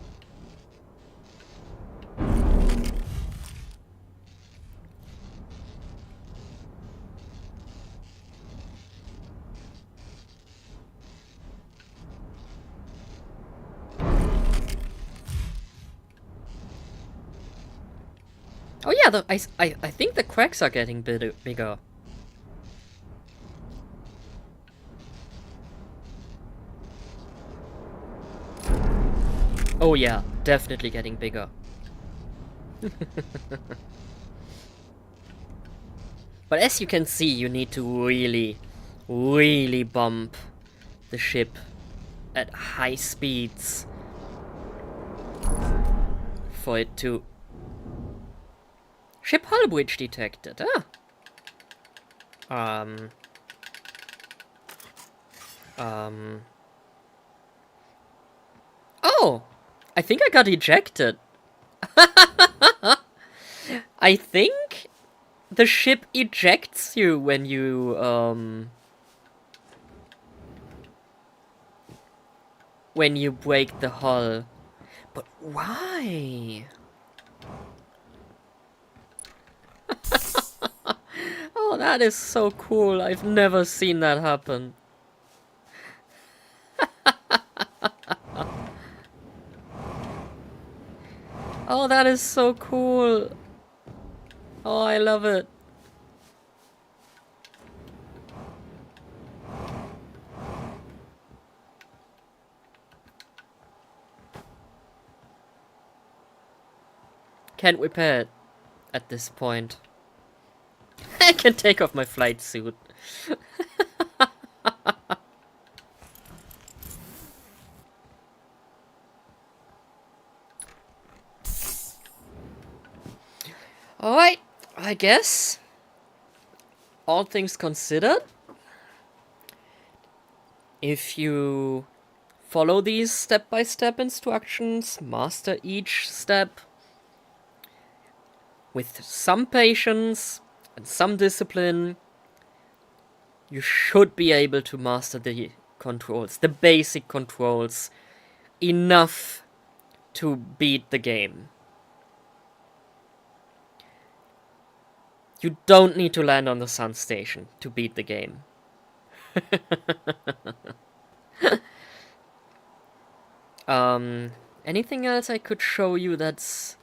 Oh yeah, I think the cracks are getting bigger. Oh yeah, definitely getting bigger. But as you can see, you need to really bump the ship at high speeds for it to... Ship hull breach detected, Oh! I think I got ejected. I think the ship ejects you when you, when you break the hull. But why? Oh, that is so cool. I've never seen that happen. Oh, that is so cool. Oh, I love it. Can't repair it at this point. I can take off my flight suit. Alright, I guess, all things considered, if you follow these step-by-step instructions, master each step with some patience and some discipline, you should be able to master the controls, the basic controls, enough to beat the game. You don't need to land on the sun station to beat the game. Anything else I could show you that's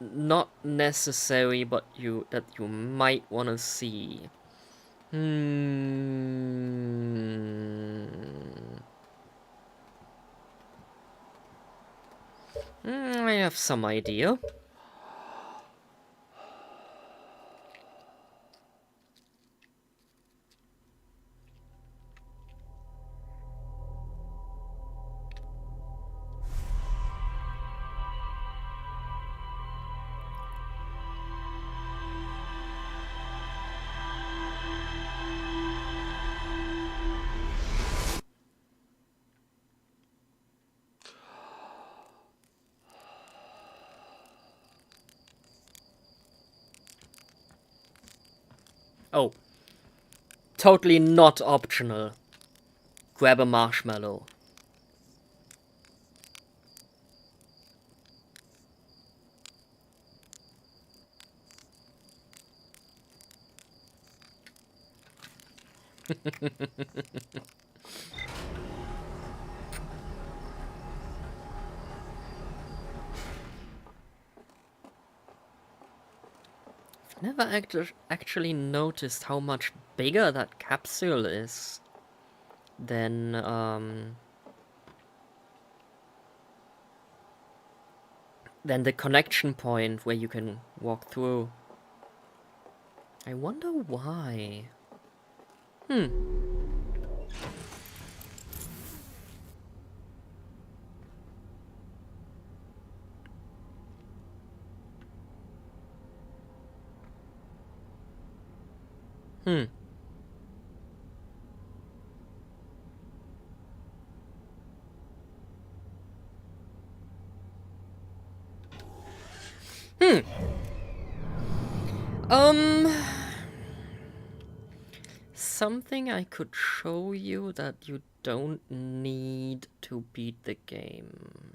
not necessary, but that you might want to see? I have some idea. Oh, totally not optional. Grab a marshmallow. Never actually noticed how much bigger that capsule is than the connection point where you can walk through. I wonder why. Something I could show you that you don't need to beat the game.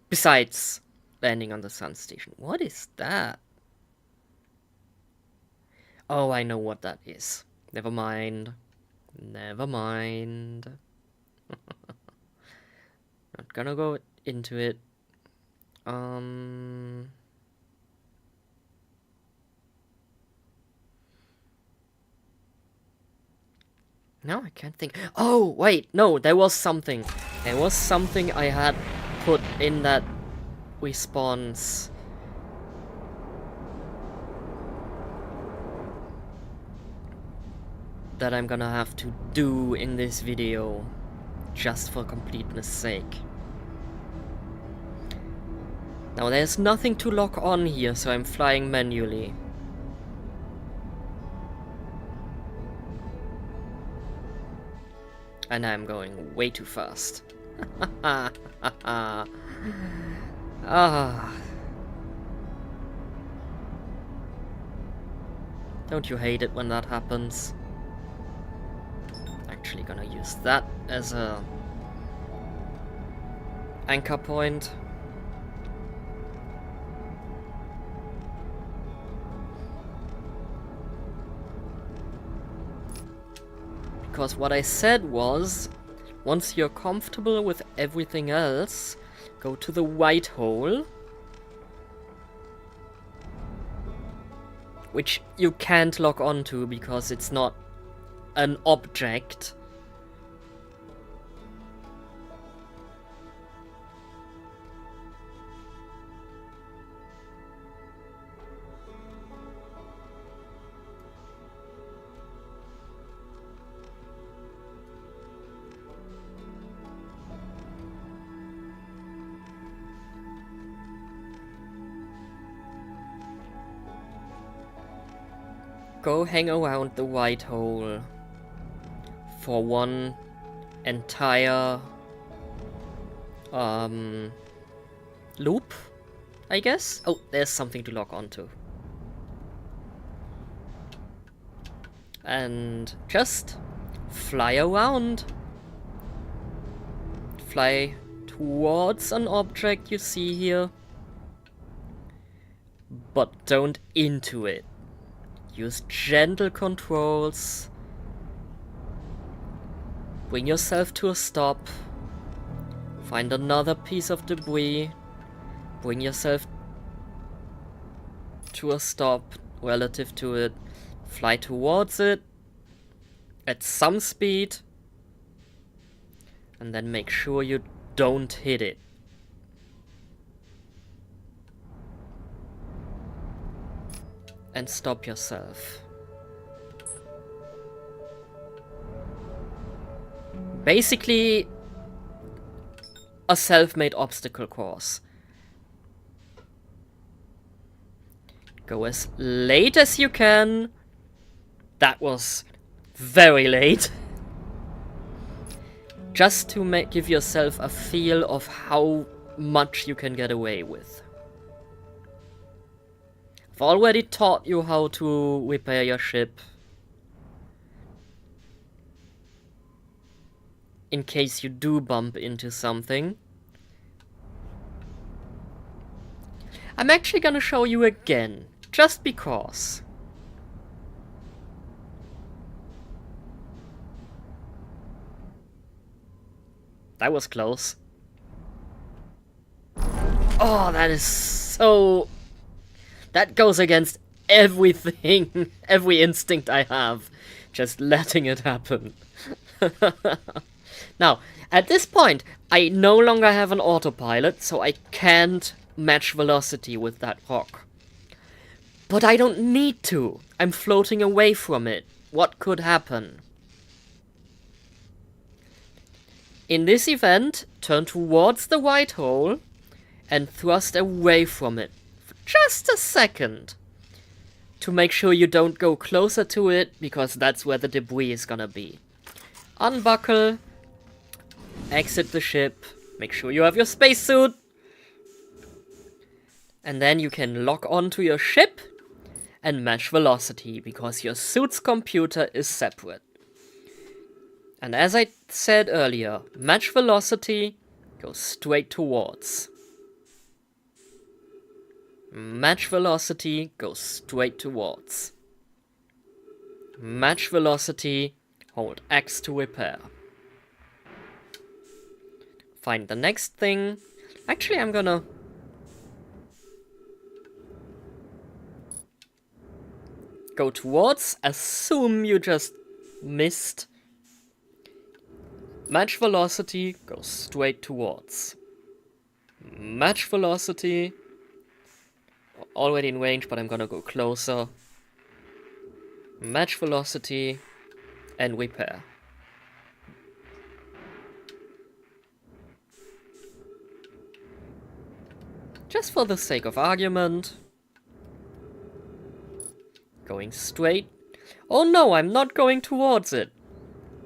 Besides landing on the sun station. What is that? Oh, I know what that is. Never mind. Never mind. Not gonna go into it. No, I can't think. Oh, wait, no, there was something. There was something I had put in that response. That I'm gonna have to do in this video. Just for completeness sake. Now there's nothing to lock on here, so I'm flying manually. And I'm going way too fast. Ah. Don't you hate it when that happens? Actually gonna use that as a anchor point. Because what I said was, once you're comfortable with everything else, go to the white hole. Which you can't lock onto because it's not an object. Go hang around the white hole for one entire loop, I guess? Oh, there's something to lock onto. And just fly around. Fly towards an object you see here. But don't into it. Use gentle controls. Bring yourself to a stop. Find another piece of debris. Bring yourself to a stop relative to it. Fly towards it at some speed. And then make sure you don't hit it. And stop yourself. Basically, a self-made obstacle course. Go as late as you can. That was very late. Just to give yourself a feel of how much you can get away with. I've already taught you how to repair your ship. In case you do bump into something. I'm actually gonna show you again, just because. That was close. Oh, that is so... That goes against everything, every instinct I have. Just letting it happen. Now, at this point, I no longer have an autopilot, so I can't match velocity with that rock. But I don't need to. I'm floating away from it. What could happen? In this event, turn towards the white hole and thrust away from it. Just a second to make sure you don't go closer to it, because that's where the debris is gonna be. Unbuckle, exit the ship, make sure you have your spacesuit, and then you can lock onto your ship and match velocity, because your suit's computer is separate. And as I said earlier, match velocity, go straight towards. Match velocity, go straight towards. Match velocity, hold X to repair. Find the next thing. Actually, I'm gonna... go towards, assume you just missed Match velocity, go straight towards. Match velocity. Already in range, but I'm gonna go closer. Match velocity. And repair. Just for the sake of argument. Going straight. Oh no, I'm not going towards it.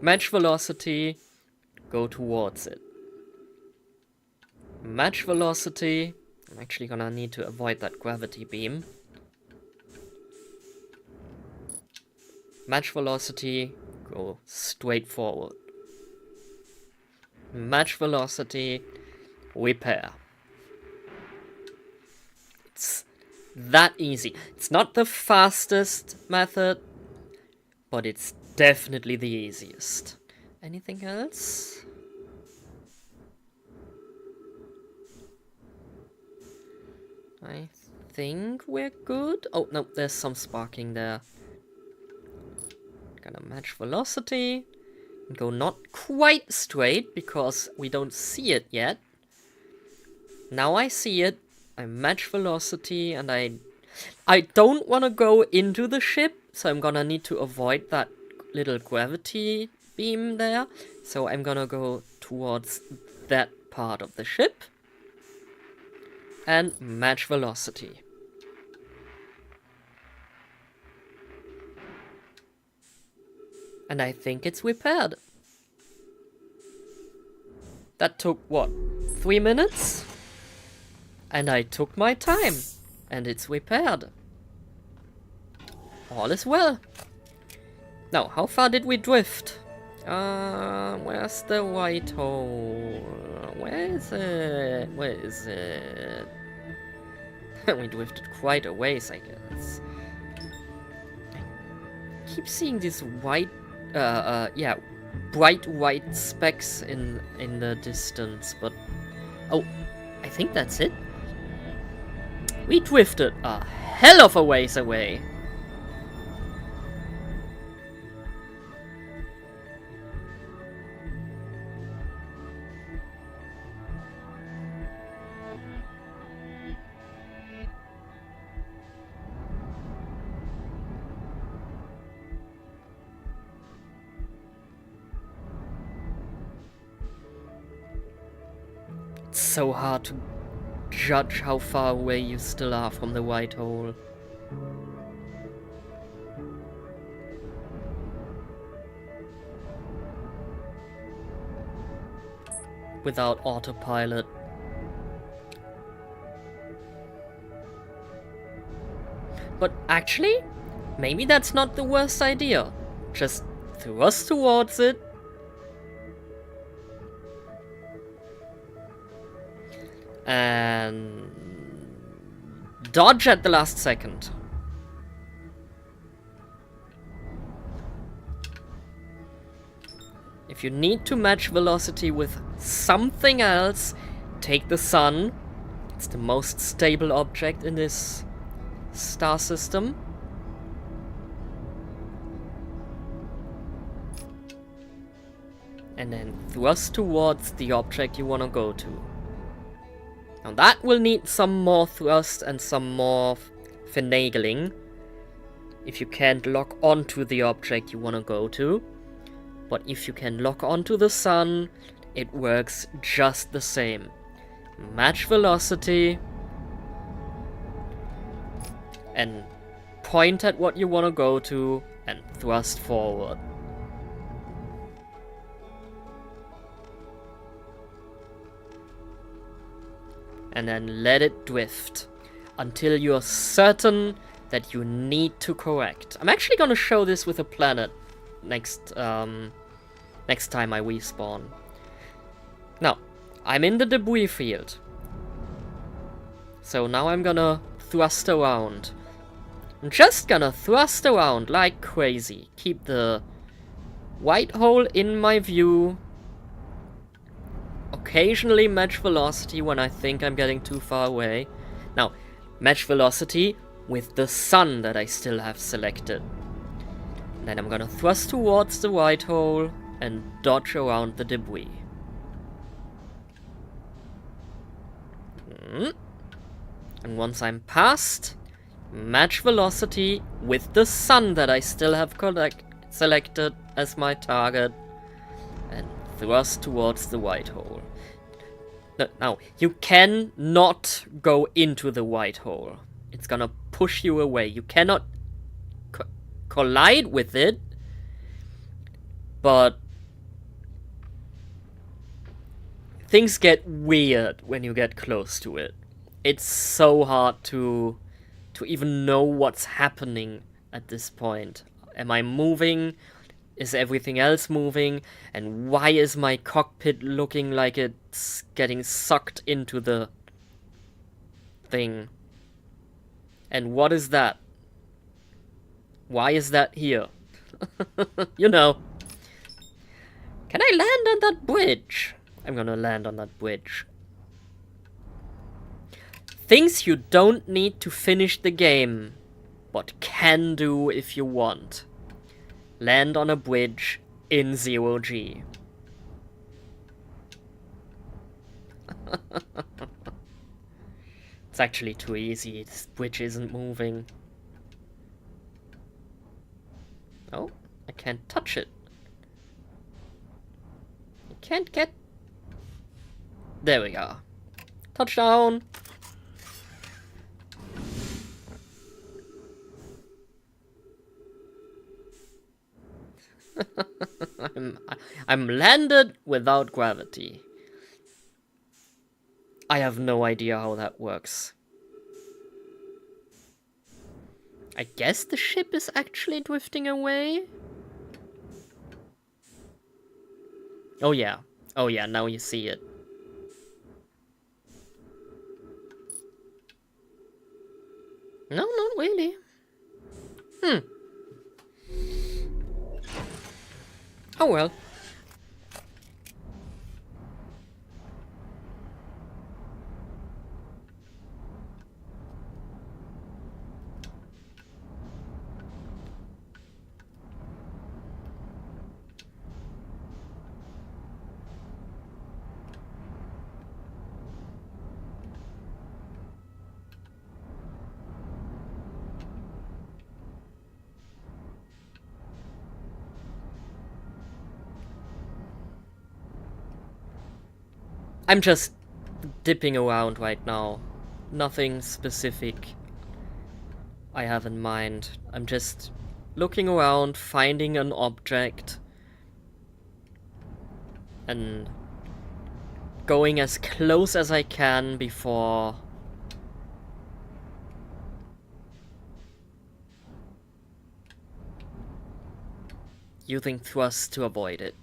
Match velocity. Go towards it. Match velocity. I'm actually gonna need to avoid that gravity beam. Match velocity. Go straight forward. Match velocity. Repair. It's that easy. It's not the fastest method, but it's definitely the easiest. Anything else? I think we're good. Oh, no, there's some sparking there. Gonna match velocity. And go not quite straight, because we don't see it yet. Now I see it. I match velocity, and I don't want to go into the ship, so I'm gonna need to avoid that little gravity beam there. So I'm gonna go towards that part of the ship. And match velocity. And I think it's repaired. That took, what, 3 minutes? And I took my time. And it's repaired. All is well. Now, how far did we drift? Where's the white hole? Where is it? Where is it? We drifted quite a ways, I guess. I keep seeing these white, yeah, bright white specks in the distance, but... Oh, I think that's it. We drifted a hell of a ways away. It's so hard to judge how far away you still are from the white hole. Without autopilot. But actually, maybe that's not the worst idea. Just thrust towards it. And dodge at the last second. If you need to match velocity with something else, take the sun. It's the most stable object in this star system. And then thrust towards the object you want to go to. Now that will need some more thrust and some more finagling if you can't lock onto the object you want to go to. But if you can lock onto the sun, it works just the same. Match velocity and point at what you want to go to and thrust forward. And then let it drift until you're certain that you need to correct. I'm actually gonna show this with a planet next time I respawn. Now, I'm in the debris field. So now I'm gonna thrust around. I'm just gonna thrust around like crazy. Keep the white hole in my view. Occasionally match velocity when I think I'm getting too far away. Now, match velocity with the sun that I still have selected. And then I'm gonna thrust towards the white hole. and dodge around the debris. And once I'm past, match velocity with the sun that I still have selected as my target, and thrust towards the white hole. Now, you can not go into the white hole. It's gonna push you away. You cannot collide with it, but things get weird when you get close to it. It's so hard to even know what's happening at this point. Am I moving? Is everything else moving? And why is my cockpit looking like it's getting sucked into the thing? And what is that? Why is that here? You know. Can I land on that bridge? I'm gonna land on that bridge. Things you don't need to finish the game, but can do if you want. Land on a bridge in 0G. It's actually too easy. This bridge isn't moving. Oh, I can't touch it. I can't get... There we go. Touchdown! I'm landed without gravity. I have no idea how that works. I guess the ship is actually drifting away? Oh yeah. Oh yeah, now you see it. No, not really. Oh well. I'm just dipping around right now. Nothing specific I have in mind. I'm just looking around, finding an object, and going as close as I can before using thrust to avoid it.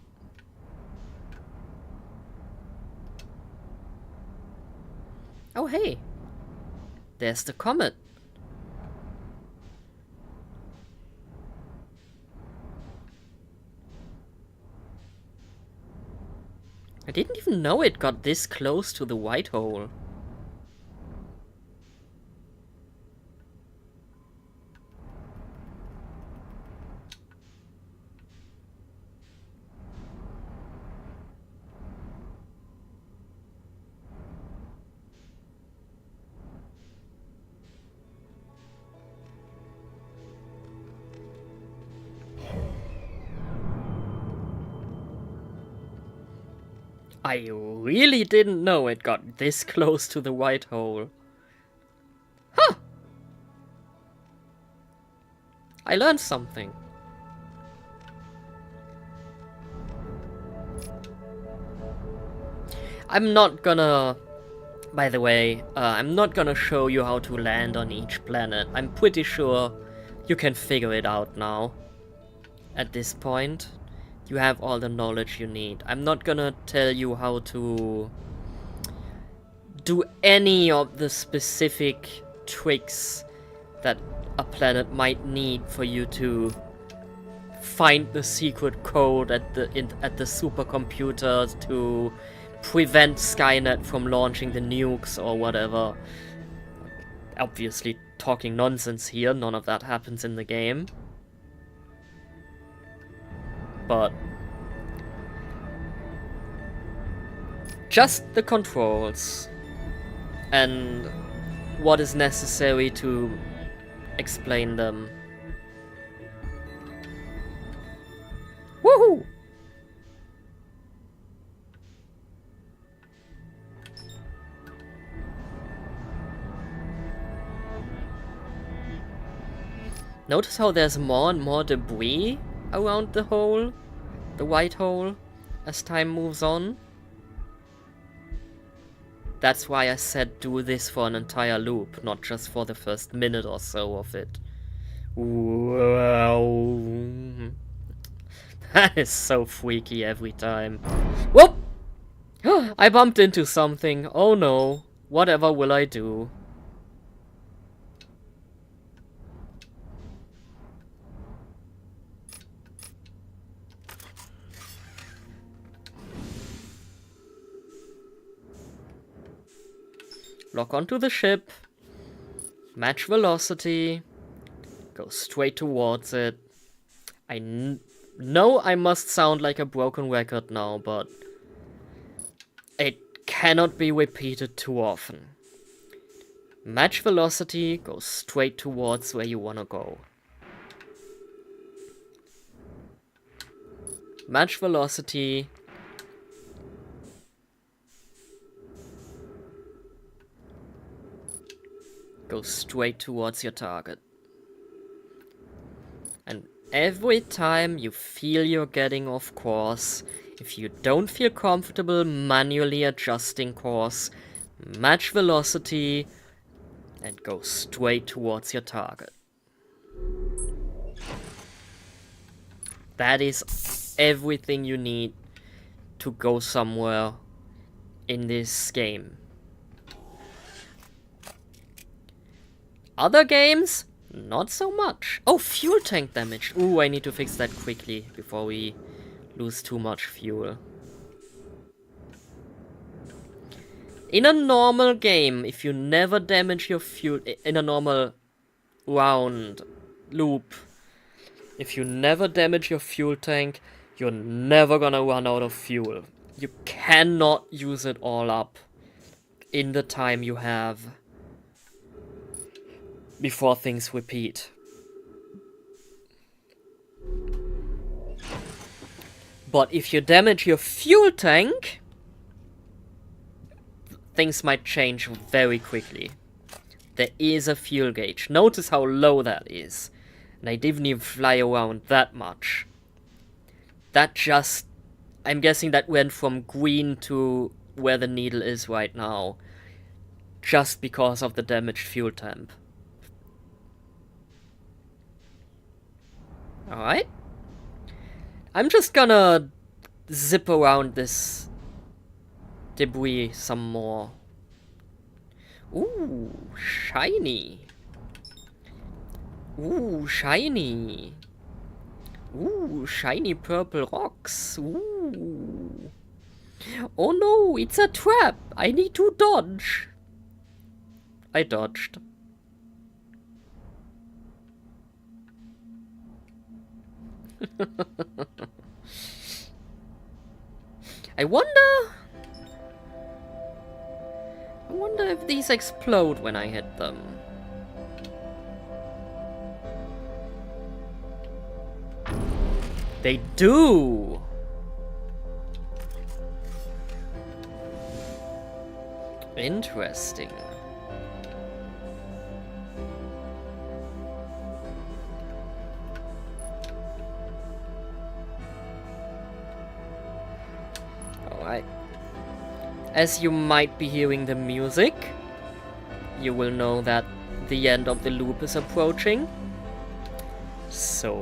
Oh hey, there's the comet. I didn't even know it got this close to the white hole. I really didn't know it got this close to the white hole. Huh! I learned something. I'm not gonna... By the way, I'm not gonna show you how to land on each planet. I'm pretty sure you can figure it out now. At this point. You have all the knowledge you need. I'm not gonna tell you how to do any of the specific tricks that a planet might need for you to find the secret code at the supercomputer to prevent Skynet from launching the nukes or whatever. Obviously talking nonsense here, none of that happens in the game. But just the controls and what is necessary to explain them. Woohoo! Notice how there's more and more debris around the hole, the white hole, as time moves on. That's why I said do this for an entire loop, not just for the first minute or so of it. Wow. That is so freaky every time. Whoop! I bumped into something. Oh no. Whatever will I do? Lock onto the ship. Match velocity. Go straight towards it. I know I must sound like a broken record now, but it cannot be repeated too often. Match velocity, go straight towards where you wanna go. Match velocity. Go straight towards your target. And every time you feel you're getting off course, if you don't feel comfortable manually adjusting course, match velocity and go straight towards your target. That is everything you need to go somewhere in this game. Other games, not so much. Oh, fuel tank damage. Ooh, I need to fix that quickly before we lose too much fuel. In a normal game, if you never damage your fuel, in a normal round, loop, if you never damage your fuel tank, you're never gonna run out of fuel. You cannot use it all up in the time you have before things repeat. But if you damage your fuel tank, things might change very quickly. There is a fuel gauge. Notice how low that is. And I didn't even fly around that much. That just... I'm guessing that went from green to where the needle is right now. Just because of the damaged fuel tank. Alright. I'm just gonna zip around this debris some more. Ooh, shiny. Ooh, shiny. Ooh, shiny purple rocks. Ooh. Oh no, it's a trap. I need to dodge. I dodged. I wonder if these explode when I hit them. They do! Interesting. Alright. As you might be hearing the music, you will know that the end of the loop is approaching. So,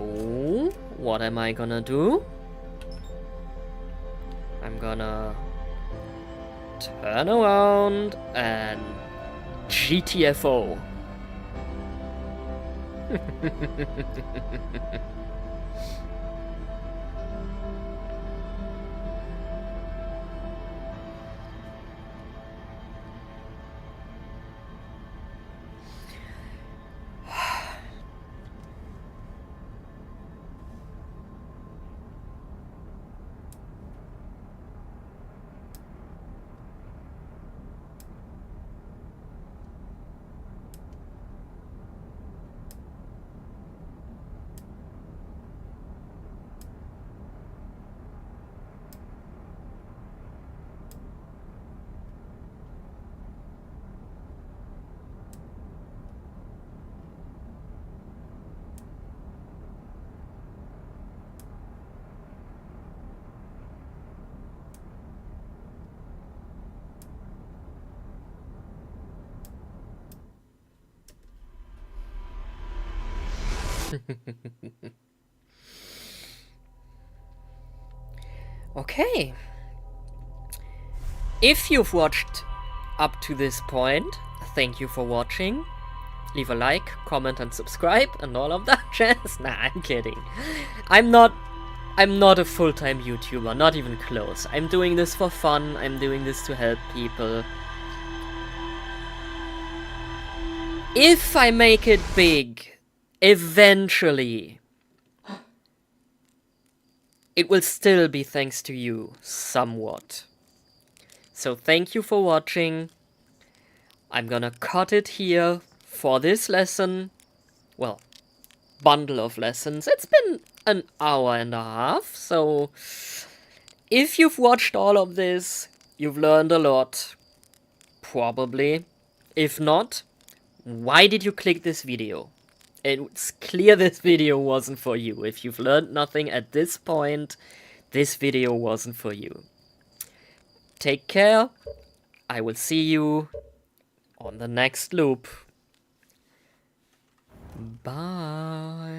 what am I gonna do? I'm gonna turn around and GTFO. Okay. If you've watched up to this point, thank you for watching. Leave a like, comment, and subscribe, and all of that jazz. Nah, I'm kidding. I'm not a full-time YouTuber, not even close. I'm doing this for fun. I'm doing this to help people. If I make it big, eventually, it will still be thanks to you, somewhat. So thank you for watching. I'm gonna cut it here for this lesson. Well, bundle of lessons. It's been an hour and a half, so if you've watched all of this, you've learned a lot. Probably. If not, why did you click this video? It's clear this video wasn't for you. If you've learned nothing at this point, this video wasn't for you. Take care. I will see you on the next loop. Bye.